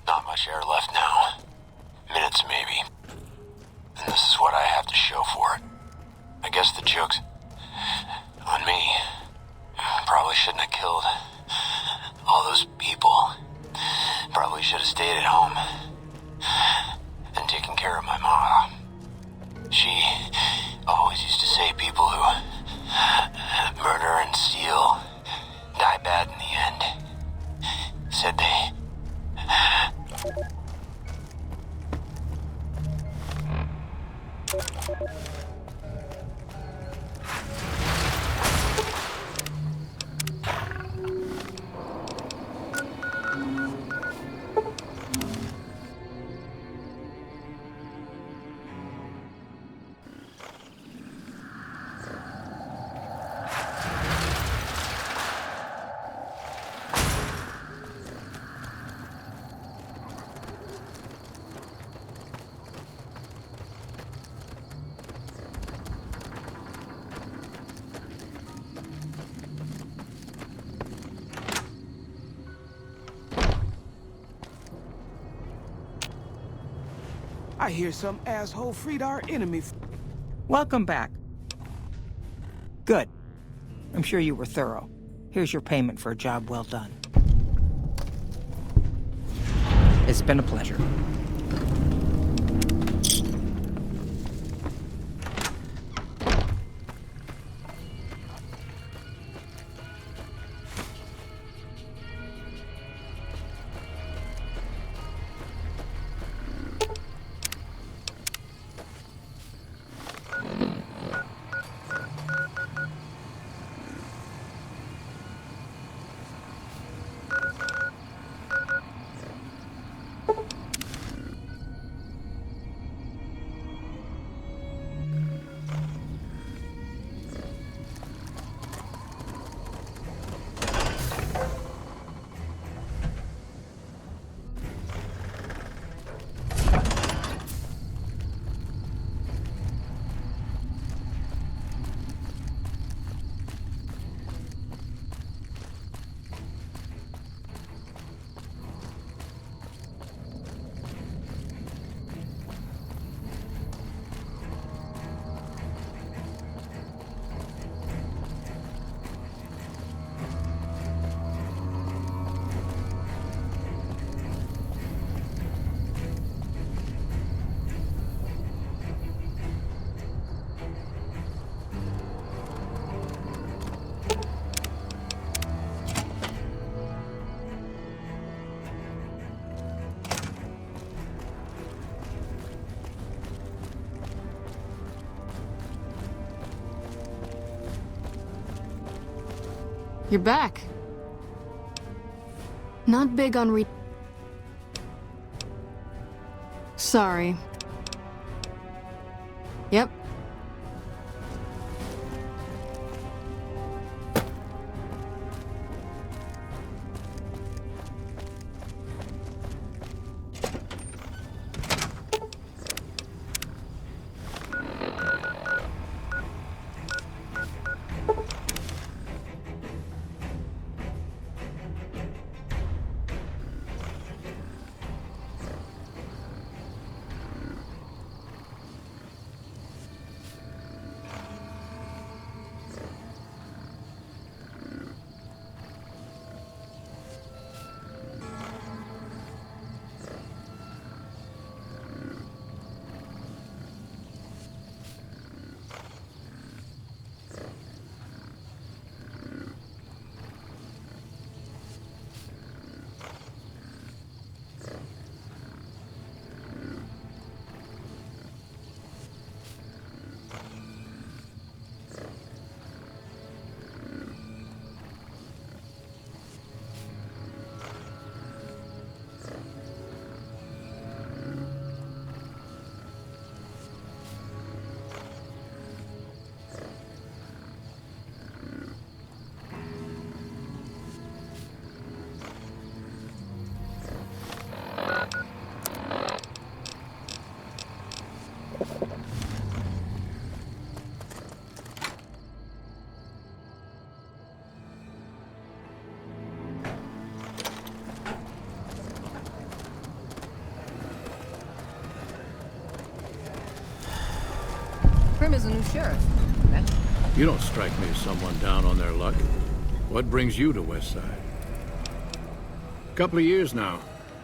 Not much air left now. Minutes, maybe. And this is what I have to show for it. I guess the joke's on me. Probably shouldn't have killed all those people. Probably should have stayed at home and taken care of my mom. She always used to say people who murder and steal die bad in the end. Said they... I hear some asshole freed our enemy. Welcome back. Good. I'm sure you were thorough. Here's your payment for a job well done. It's been a pleasure. You're back. Not big on Sorry. Yep. as a new sheriff. You don't strike me as someone down on their luck. What brings you to Westside? Couple of years now.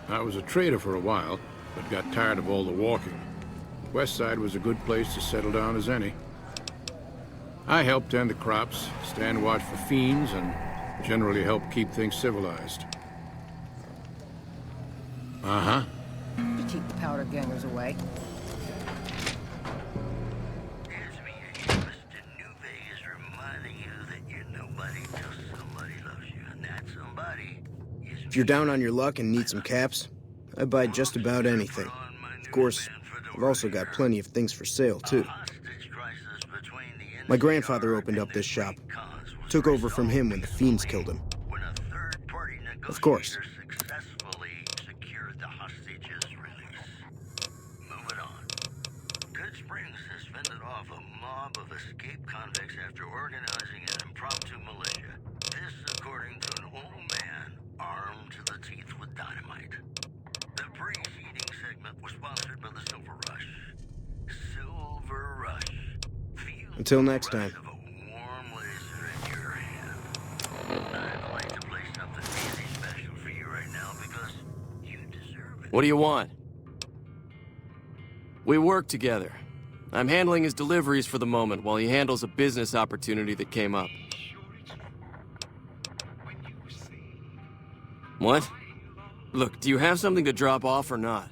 I was a trader for a while, but got tired of all the walking. Westside was a good place to settle down as any. I help tend the crops, stand watch for fiends, and generally help keep things civilized. Uh-huh. To keep the powder gangers away. If you're down on your luck and need some caps, I buy just about anything. Of course, I've also got plenty of things for sale, too. My grandfather opened up this shop. Took over from him when the fiends killed him. Of course. After organizing an impromptu militia. This, according to an old man armed to the teeth with dynamite. The preceding segment was sponsored by the Silver Rush. Silver Rush. Until next time. Warm laser in your hand. I'd like to play something really special for you right now because you deserve it. What do you want? We work together. I'm handling his deliveries for the moment while he handles a business opportunity that came up. What? Look, do you have something to drop off or not?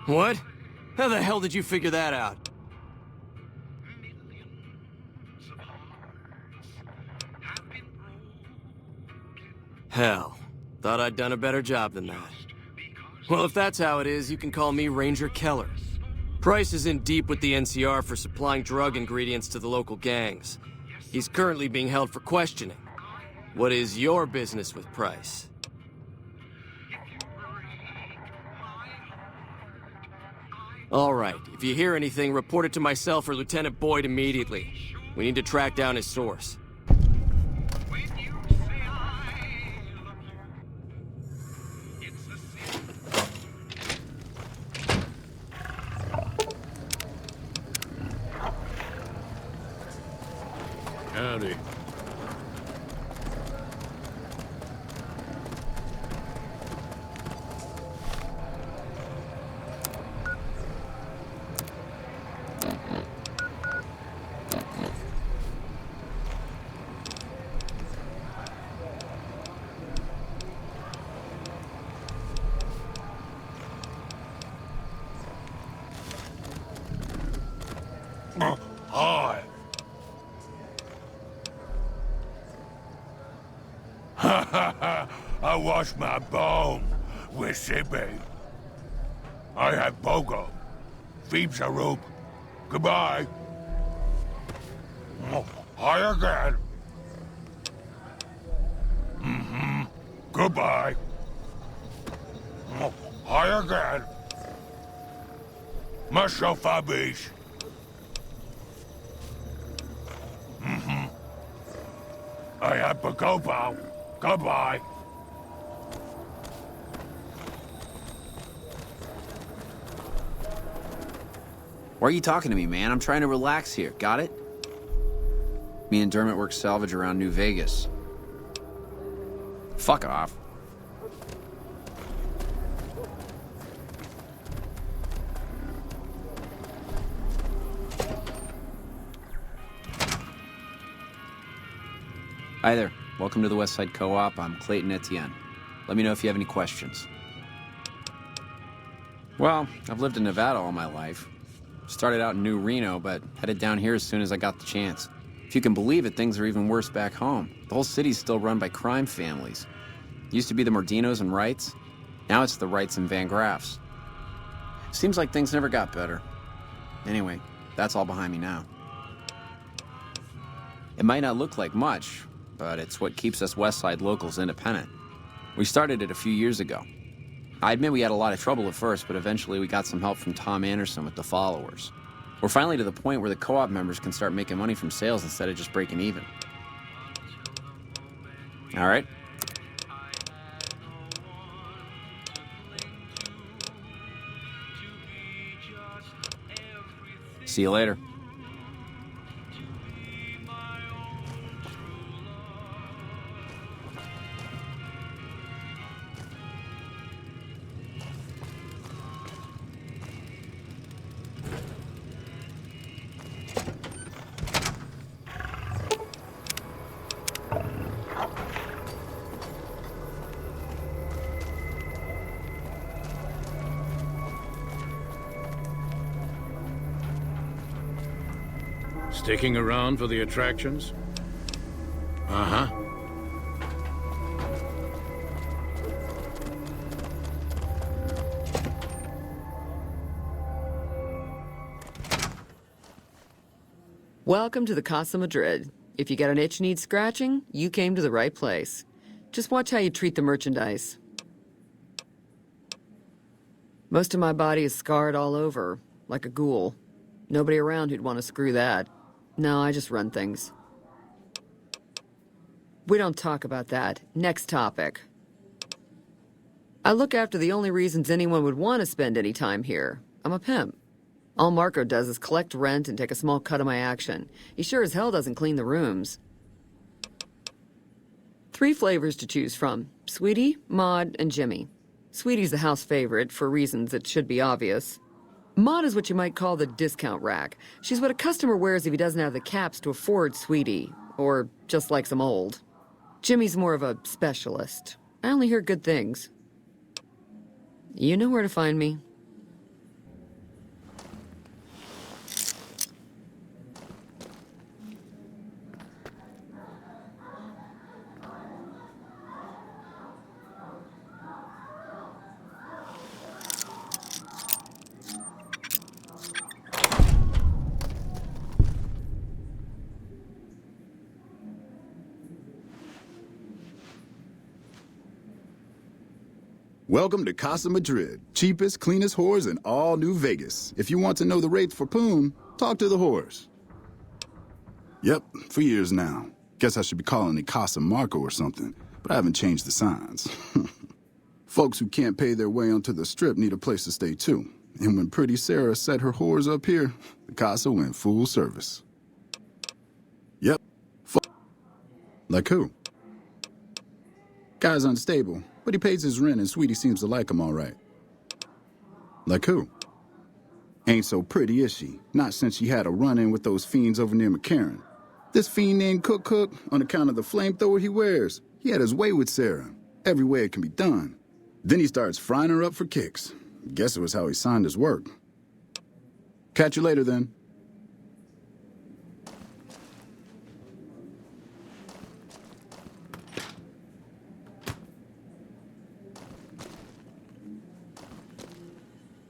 What? How the hell did you figure that out? Hell, thought I'd done a better job than that. Well, if that's how it is, you can call me Ranger Keller. Price is in deep with the NCR for supplying drug ingredients to the local gangs. He's currently being held for questioning. What is your business with Price? All right, if you hear anything, report it to myself or Lieutenant Boyd immediately. We need to track down his source. Howdy. Hi. I wash my bone with Sippy. I have Bogo. Phoebes a rope. Goodbye. Hi again. Goodbye. Hi again. Masho Fabish. I have Bagobo. Goodbye. Why are you talking to me, man? I'm trying to relax here. Got it? Me and Dermot work salvage around New Vegas. Fuck off. Hi there. Welcome to the Westside Co-op. I'm Clayton Etienne. Let me know if you have any questions. Well, I've lived in Nevada all my life. Started out in New Reno, but headed down here as soon as I got the chance. If you can believe it, things are even worse back home. The whole city's still run by crime families. Used to be the Mordinos and Wrights. Now it's the Wrights and Van Graffs. Seems like things never got better. Anyway, that's all behind me now. It might not look like much, but it's what keeps us Westside locals independent. We started it a few years ago. I admit we had a lot of trouble at first, but eventually we got some help from Tom Anderson with the followers. We're finally to the point where the co-op members can start making money from sales instead of just breaking even. All right? See you later. Sticking around for the attractions? Uh-huh. Welcome to the Casa Madrid. If you got an itch needs scratching, you came to the right place. Just watch how you treat the merchandise. Most of my body is scarred all over, like a ghoul. Nobody around who'd want to screw that. No, I just run things. We don't talk about that. Next topic. I look after the only reasons anyone would want to spend any time here. I'm a pimp. All Marco does is collect rent and take a small cut of my action. He sure as hell doesn't clean the rooms. 3 flavors to choose from: Sweetie, Maud, and Jimmy. Sweetie's the house favorite, for reasons that should be obvious. Maud is what you might call the discount rack. She's what a customer wears if he doesn't have the caps to afford Sweetie, or just likes them old. Jimmy's more of a specialist. I only hear good things. You know where to find me. Welcome to Casa Madrid, cheapest, cleanest whores in all New Vegas. If you want to know the rates for Poon, talk to the whores. Yep, for years now. Guess I should be calling it Casa Marco or something, but I haven't changed the signs. Folks who can't pay their way onto the strip need a place to stay too. And when Pretty Sarah set her whores up here, the Casa went full service. Yep. Like who? Guy's unstable, but he pays his rent and Sweetie seems to like him all right. Like who? Ain't so pretty, is she? Not since she had a run-in with those fiends over near McCarran. This fiend named Cook, on account of the flamethrower he wears, he had his way with Sarah. Every way it can be done. Then he starts frying her up for kicks. Guess it was how he signed his work. Catch you later, then.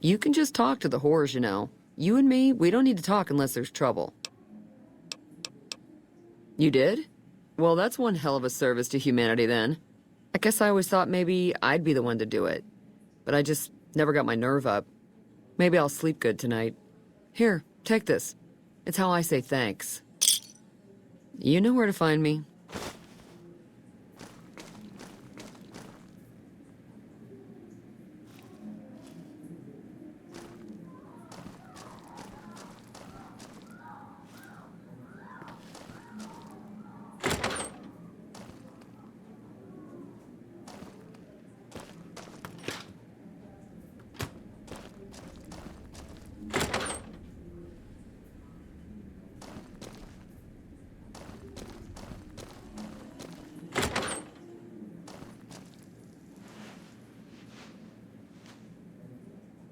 You can just talk to the whores, you know. You and me, we don't need to talk unless there's trouble. You did? Well, that's one hell of a service to humanity, then. I guess I always thought maybe I'd be the one to do it. But I just never got my nerve up. Maybe I'll sleep good tonight. Here, take this. It's how I say thanks. You know where to find me.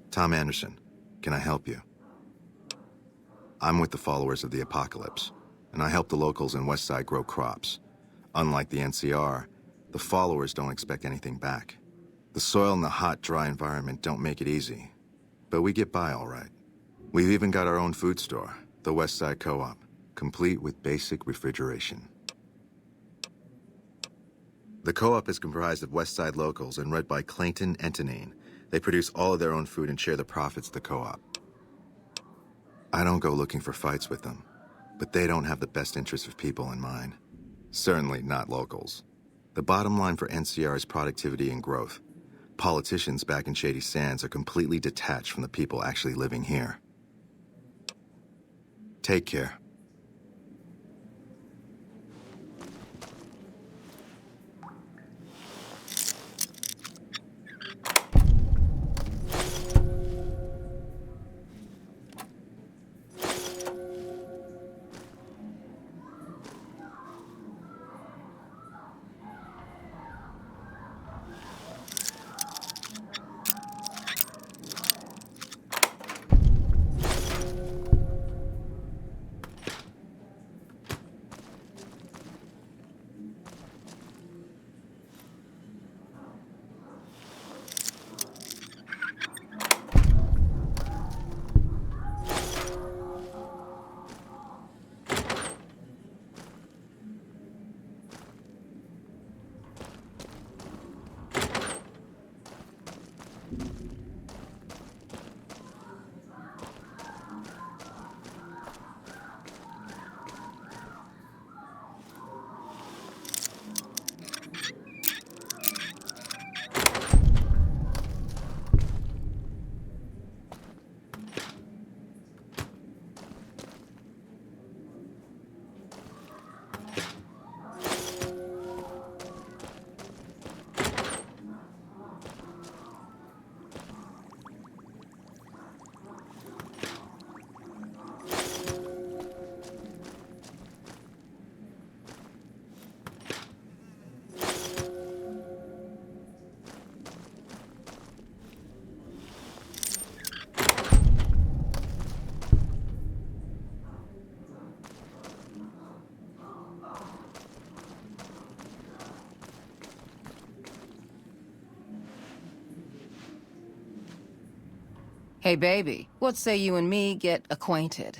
Tom Anderson, can I help you? I'm with the followers of the Apocalypse, and I help the locals in Westside grow crops. Unlike the NCR, the followers don't expect anything back. The soil and the hot, dry environment don't make it easy, but we get by all right. We've even got our own food store, the Westside Co-op, complete with basic refrigeration. The co-op is comprised of Westside locals and led by Clayton Entenine. They produce all of their own food and share the profits of the co-op. I don't go looking for fights with them, but they don't have the best interests of people in mind. Certainly not locals. The bottom line for NCR is productivity and growth. Politicians back in Shady Sands are completely detached from the people actually living here. Take care. Hey, baby, what say you and me get acquainted?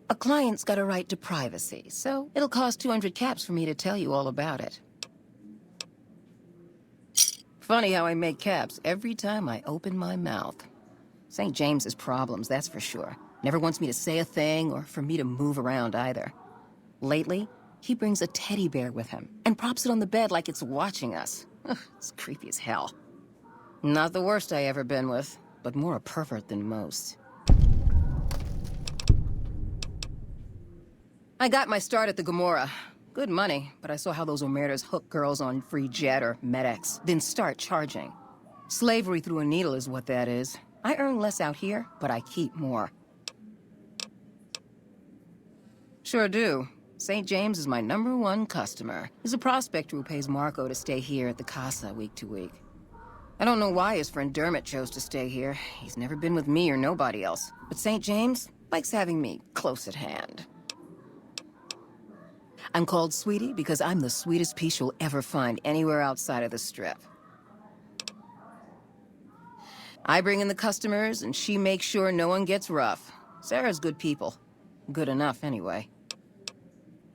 A client's got a right to privacy, so it'll cost 200 caps for me to tell you all about it. Funny how I make caps every time I open my mouth. St. James's problems, that's for sure. Never wants me to say a thing or for me to move around either. Lately, he brings a teddy bear with him and props it on the bed like it's watching us. Ugh, it's creepy as hell. Not the worst I ever been with, but more a pervert than most. I got my start at the Gomorrah. Good money, but I saw how those Omertas hook girls on free jet or MedX, then start charging. Slavery through a needle is what that is. I earn less out here, but I keep more. Sure do. St. James is my #1 customer. He's a prospector who pays Marco to stay here at the Casa week to week. I don't know why his friend Dermot chose to stay here. He's never been with me or nobody else. But St. James likes having me close at hand. I'm called Sweetie because I'm the sweetest piece you'll ever find anywhere outside of the Strip. I bring in the customers, and she makes sure no one gets rough. Sarah's good people. Good enough, anyway.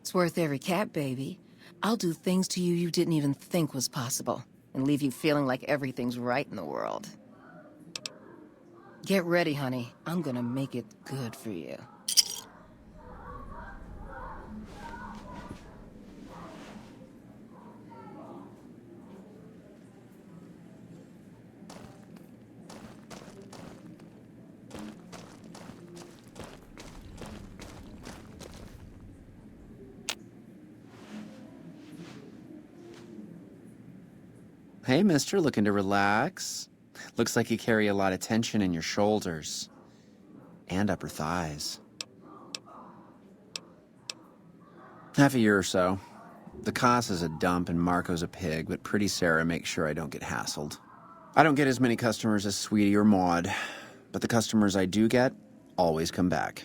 It's worth every cap, baby. I'll do things to you you didn't even think was possible, and leave you feeling like everything's right in the world. Get ready, honey. I'm gonna make it good for you. Hey, mister, looking to relax? Looks like you carry a lot of tension in your shoulders. And upper thighs. Half a year or so. The Casa's a dump and Marco's a pig, but pretty Sarah makes sure I don't get hassled. I don't get as many customers as Sweetie or Maud, but the customers I do get always come back.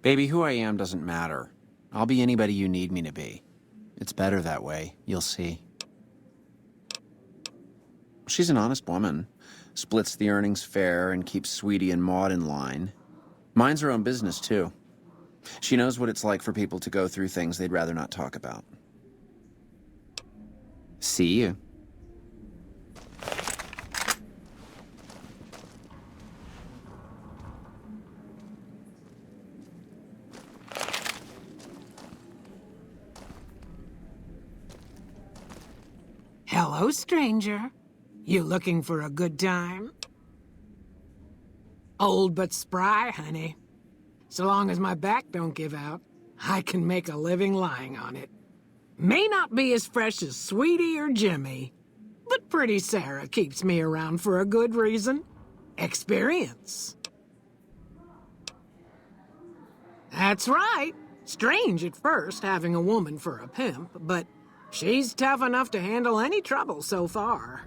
Baby, who I am doesn't matter. I'll be anybody you need me to be. It's better that way, you'll see. She's an honest woman. Splits the earnings fair and keeps Sweetie and Maud in line. Minds her own business, too. She knows what it's like for people to go through things they'd rather not talk about. See you. Hello, stranger. You looking for a good time? Old but spry, honey. So long as my back don't give out, I can make a living lying on it. May not be as fresh as Sweetie or Jimmy, but Pretty Sarah keeps me around for a good reason. Experience. That's right. Strange at first, having a woman for a pimp, but she's tough enough to handle any trouble so far.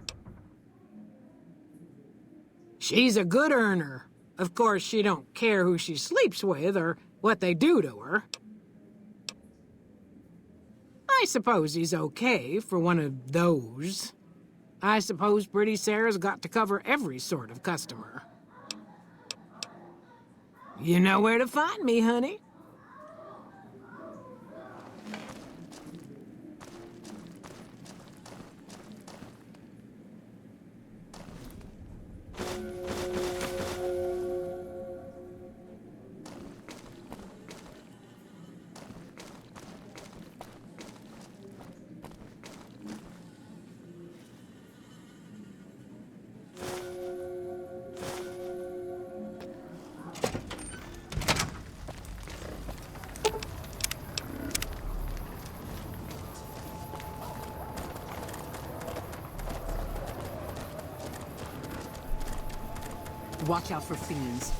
She's a good earner. Of course, she don't care who she sleeps with or what they do to her. I suppose he's okay for one of those. I suppose Pretty Sarah's got to cover every sort of customer. You know where to find me, honey. Watch out for fiends.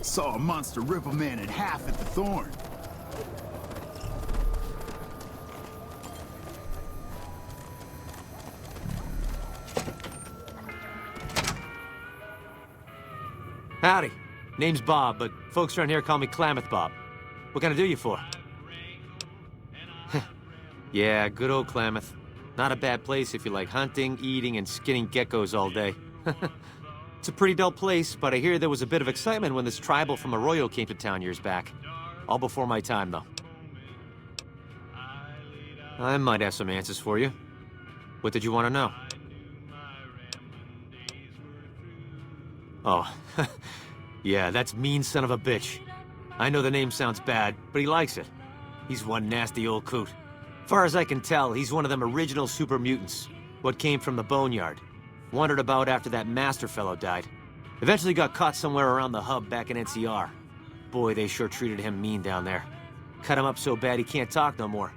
Saw a monster rip a man in half at the Thorn. Howdy. Name's Bob, but folks around here call me Klamath Bob. What can I do you for? Yeah, good old Klamath. Not a bad place if you like hunting, eating, and skinning geckos all day. It's a pretty dull place, but I hear there was a bit of excitement when this tribal from Arroyo came to town years back. All before my time, though. I might have some answers for you. What did you want to know? Oh, yeah, that's mean son of a bitch. I know the name sounds bad, but he likes it. He's one nasty old coot. Far as I can tell, he's one of them original super mutants. What came from the Boneyard. Wandered about after that master fellow died. Eventually got caught somewhere around the hub back in NCR. Boy, they sure treated him mean down there. Cut him up so bad he can't talk no more.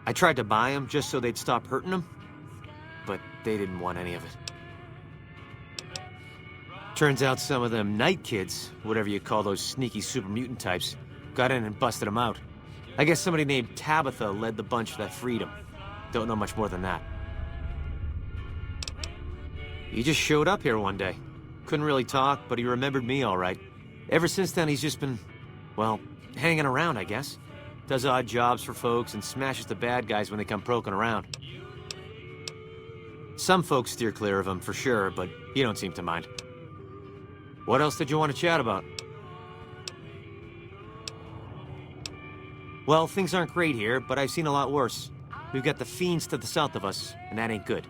I tried to buy him just so they'd stop hurting him, but they didn't want any of it. Turns out some of them night kids, whatever you call those sneaky super mutant types, got in and busted him out. I guess somebody named Tabitha led the bunch that freed him. Don't know much more than that. He just showed up here one day. Couldn't really talk, but he remembered me all right. Ever since then, he's just been, well, hanging around, I guess. Does odd jobs for folks and smashes the bad guys when they come poking around. Some folks steer clear of him for sure, but he don't seem to mind. What else did you want to chat about? Well, things aren't great here, but I've seen a lot worse. We've got the fiends to the south of us, and that ain't good.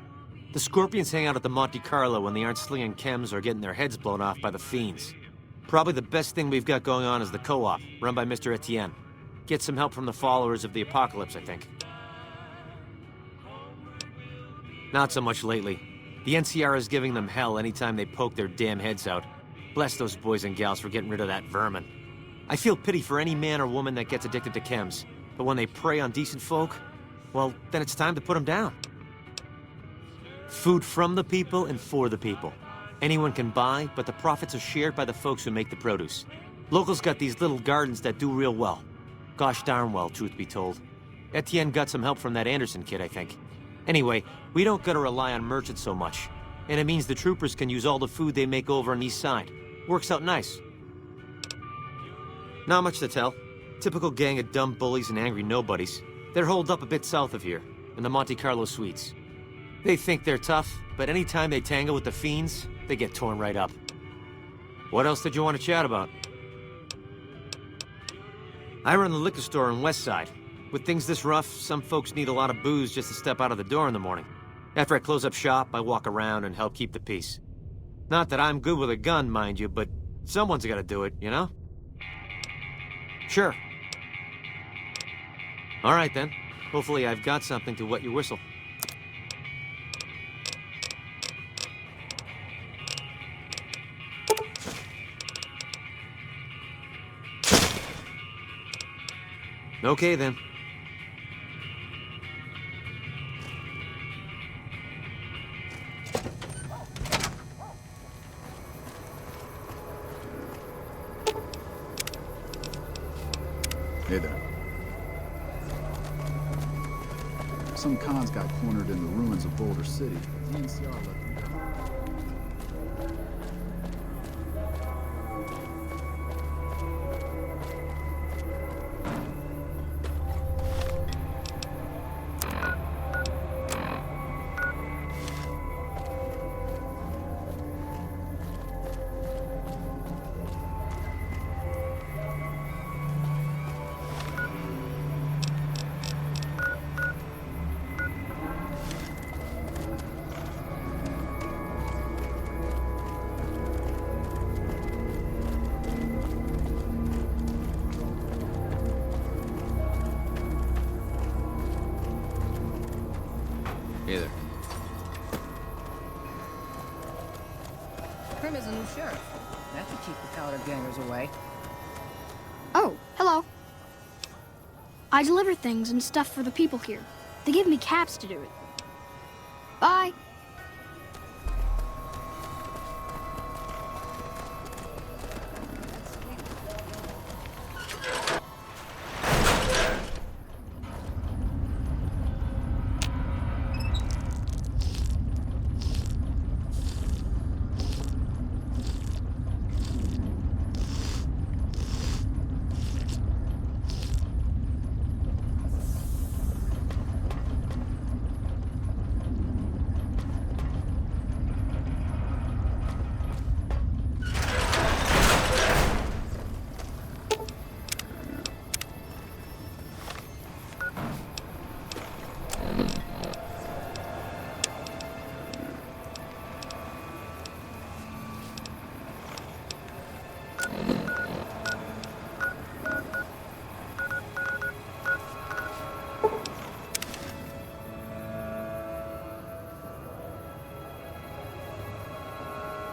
The Scorpions hang out at the Monte Carlo when they aren't slinging chems or getting their heads blown off by the fiends. Probably the best thing we've got going on is the co-op, run by Mr. Etienne. Get some help from the followers of the Apocalypse, I think. Not so much lately. The NCR is giving them hell anytime they poke their damn heads out. Bless those boys and gals for getting rid of that vermin. I feel pity for any man or woman that gets addicted to chems, but when they prey on decent folk, well, then it's time to put them down. Food from the people and for the people. Anyone can buy, but the profits are shared by the folks who make the produce. Locals got these little gardens that do real well. Gosh darn well, truth be told. Etienne got some help from that Anderson kid, I think. Anyway, we don't gotta rely on merchants so much. And it means the troopers can use all the food they make over on the east side. Works out nice. Not much to tell. Typical gang of dumb bullies and angry nobodies. They're holed up a bit south of here, in the Monte Carlo suites. They think they're tough, but anytime they tangle with the fiends, they get torn right up. What else did you want to chat about? I run the liquor store on West Side. With things this rough, some folks need a lot of booze just to step out of the door in the morning. After I close up shop, I walk around and help keep the peace. Not that I'm good with a gun, mind you, but someone's gotta do it, you know? Sure. All right, then. Hopefully I've got something to wet your whistle. Okay, then. Hey there. Some cons got cornered in the ruins of Boulder City. The NCR let them go. Hey there. Prim is a new sheriff. That should keep the powder gangers away. Oh, hello. I deliver things and stuff for the people here. They give me caps to do it. Bye.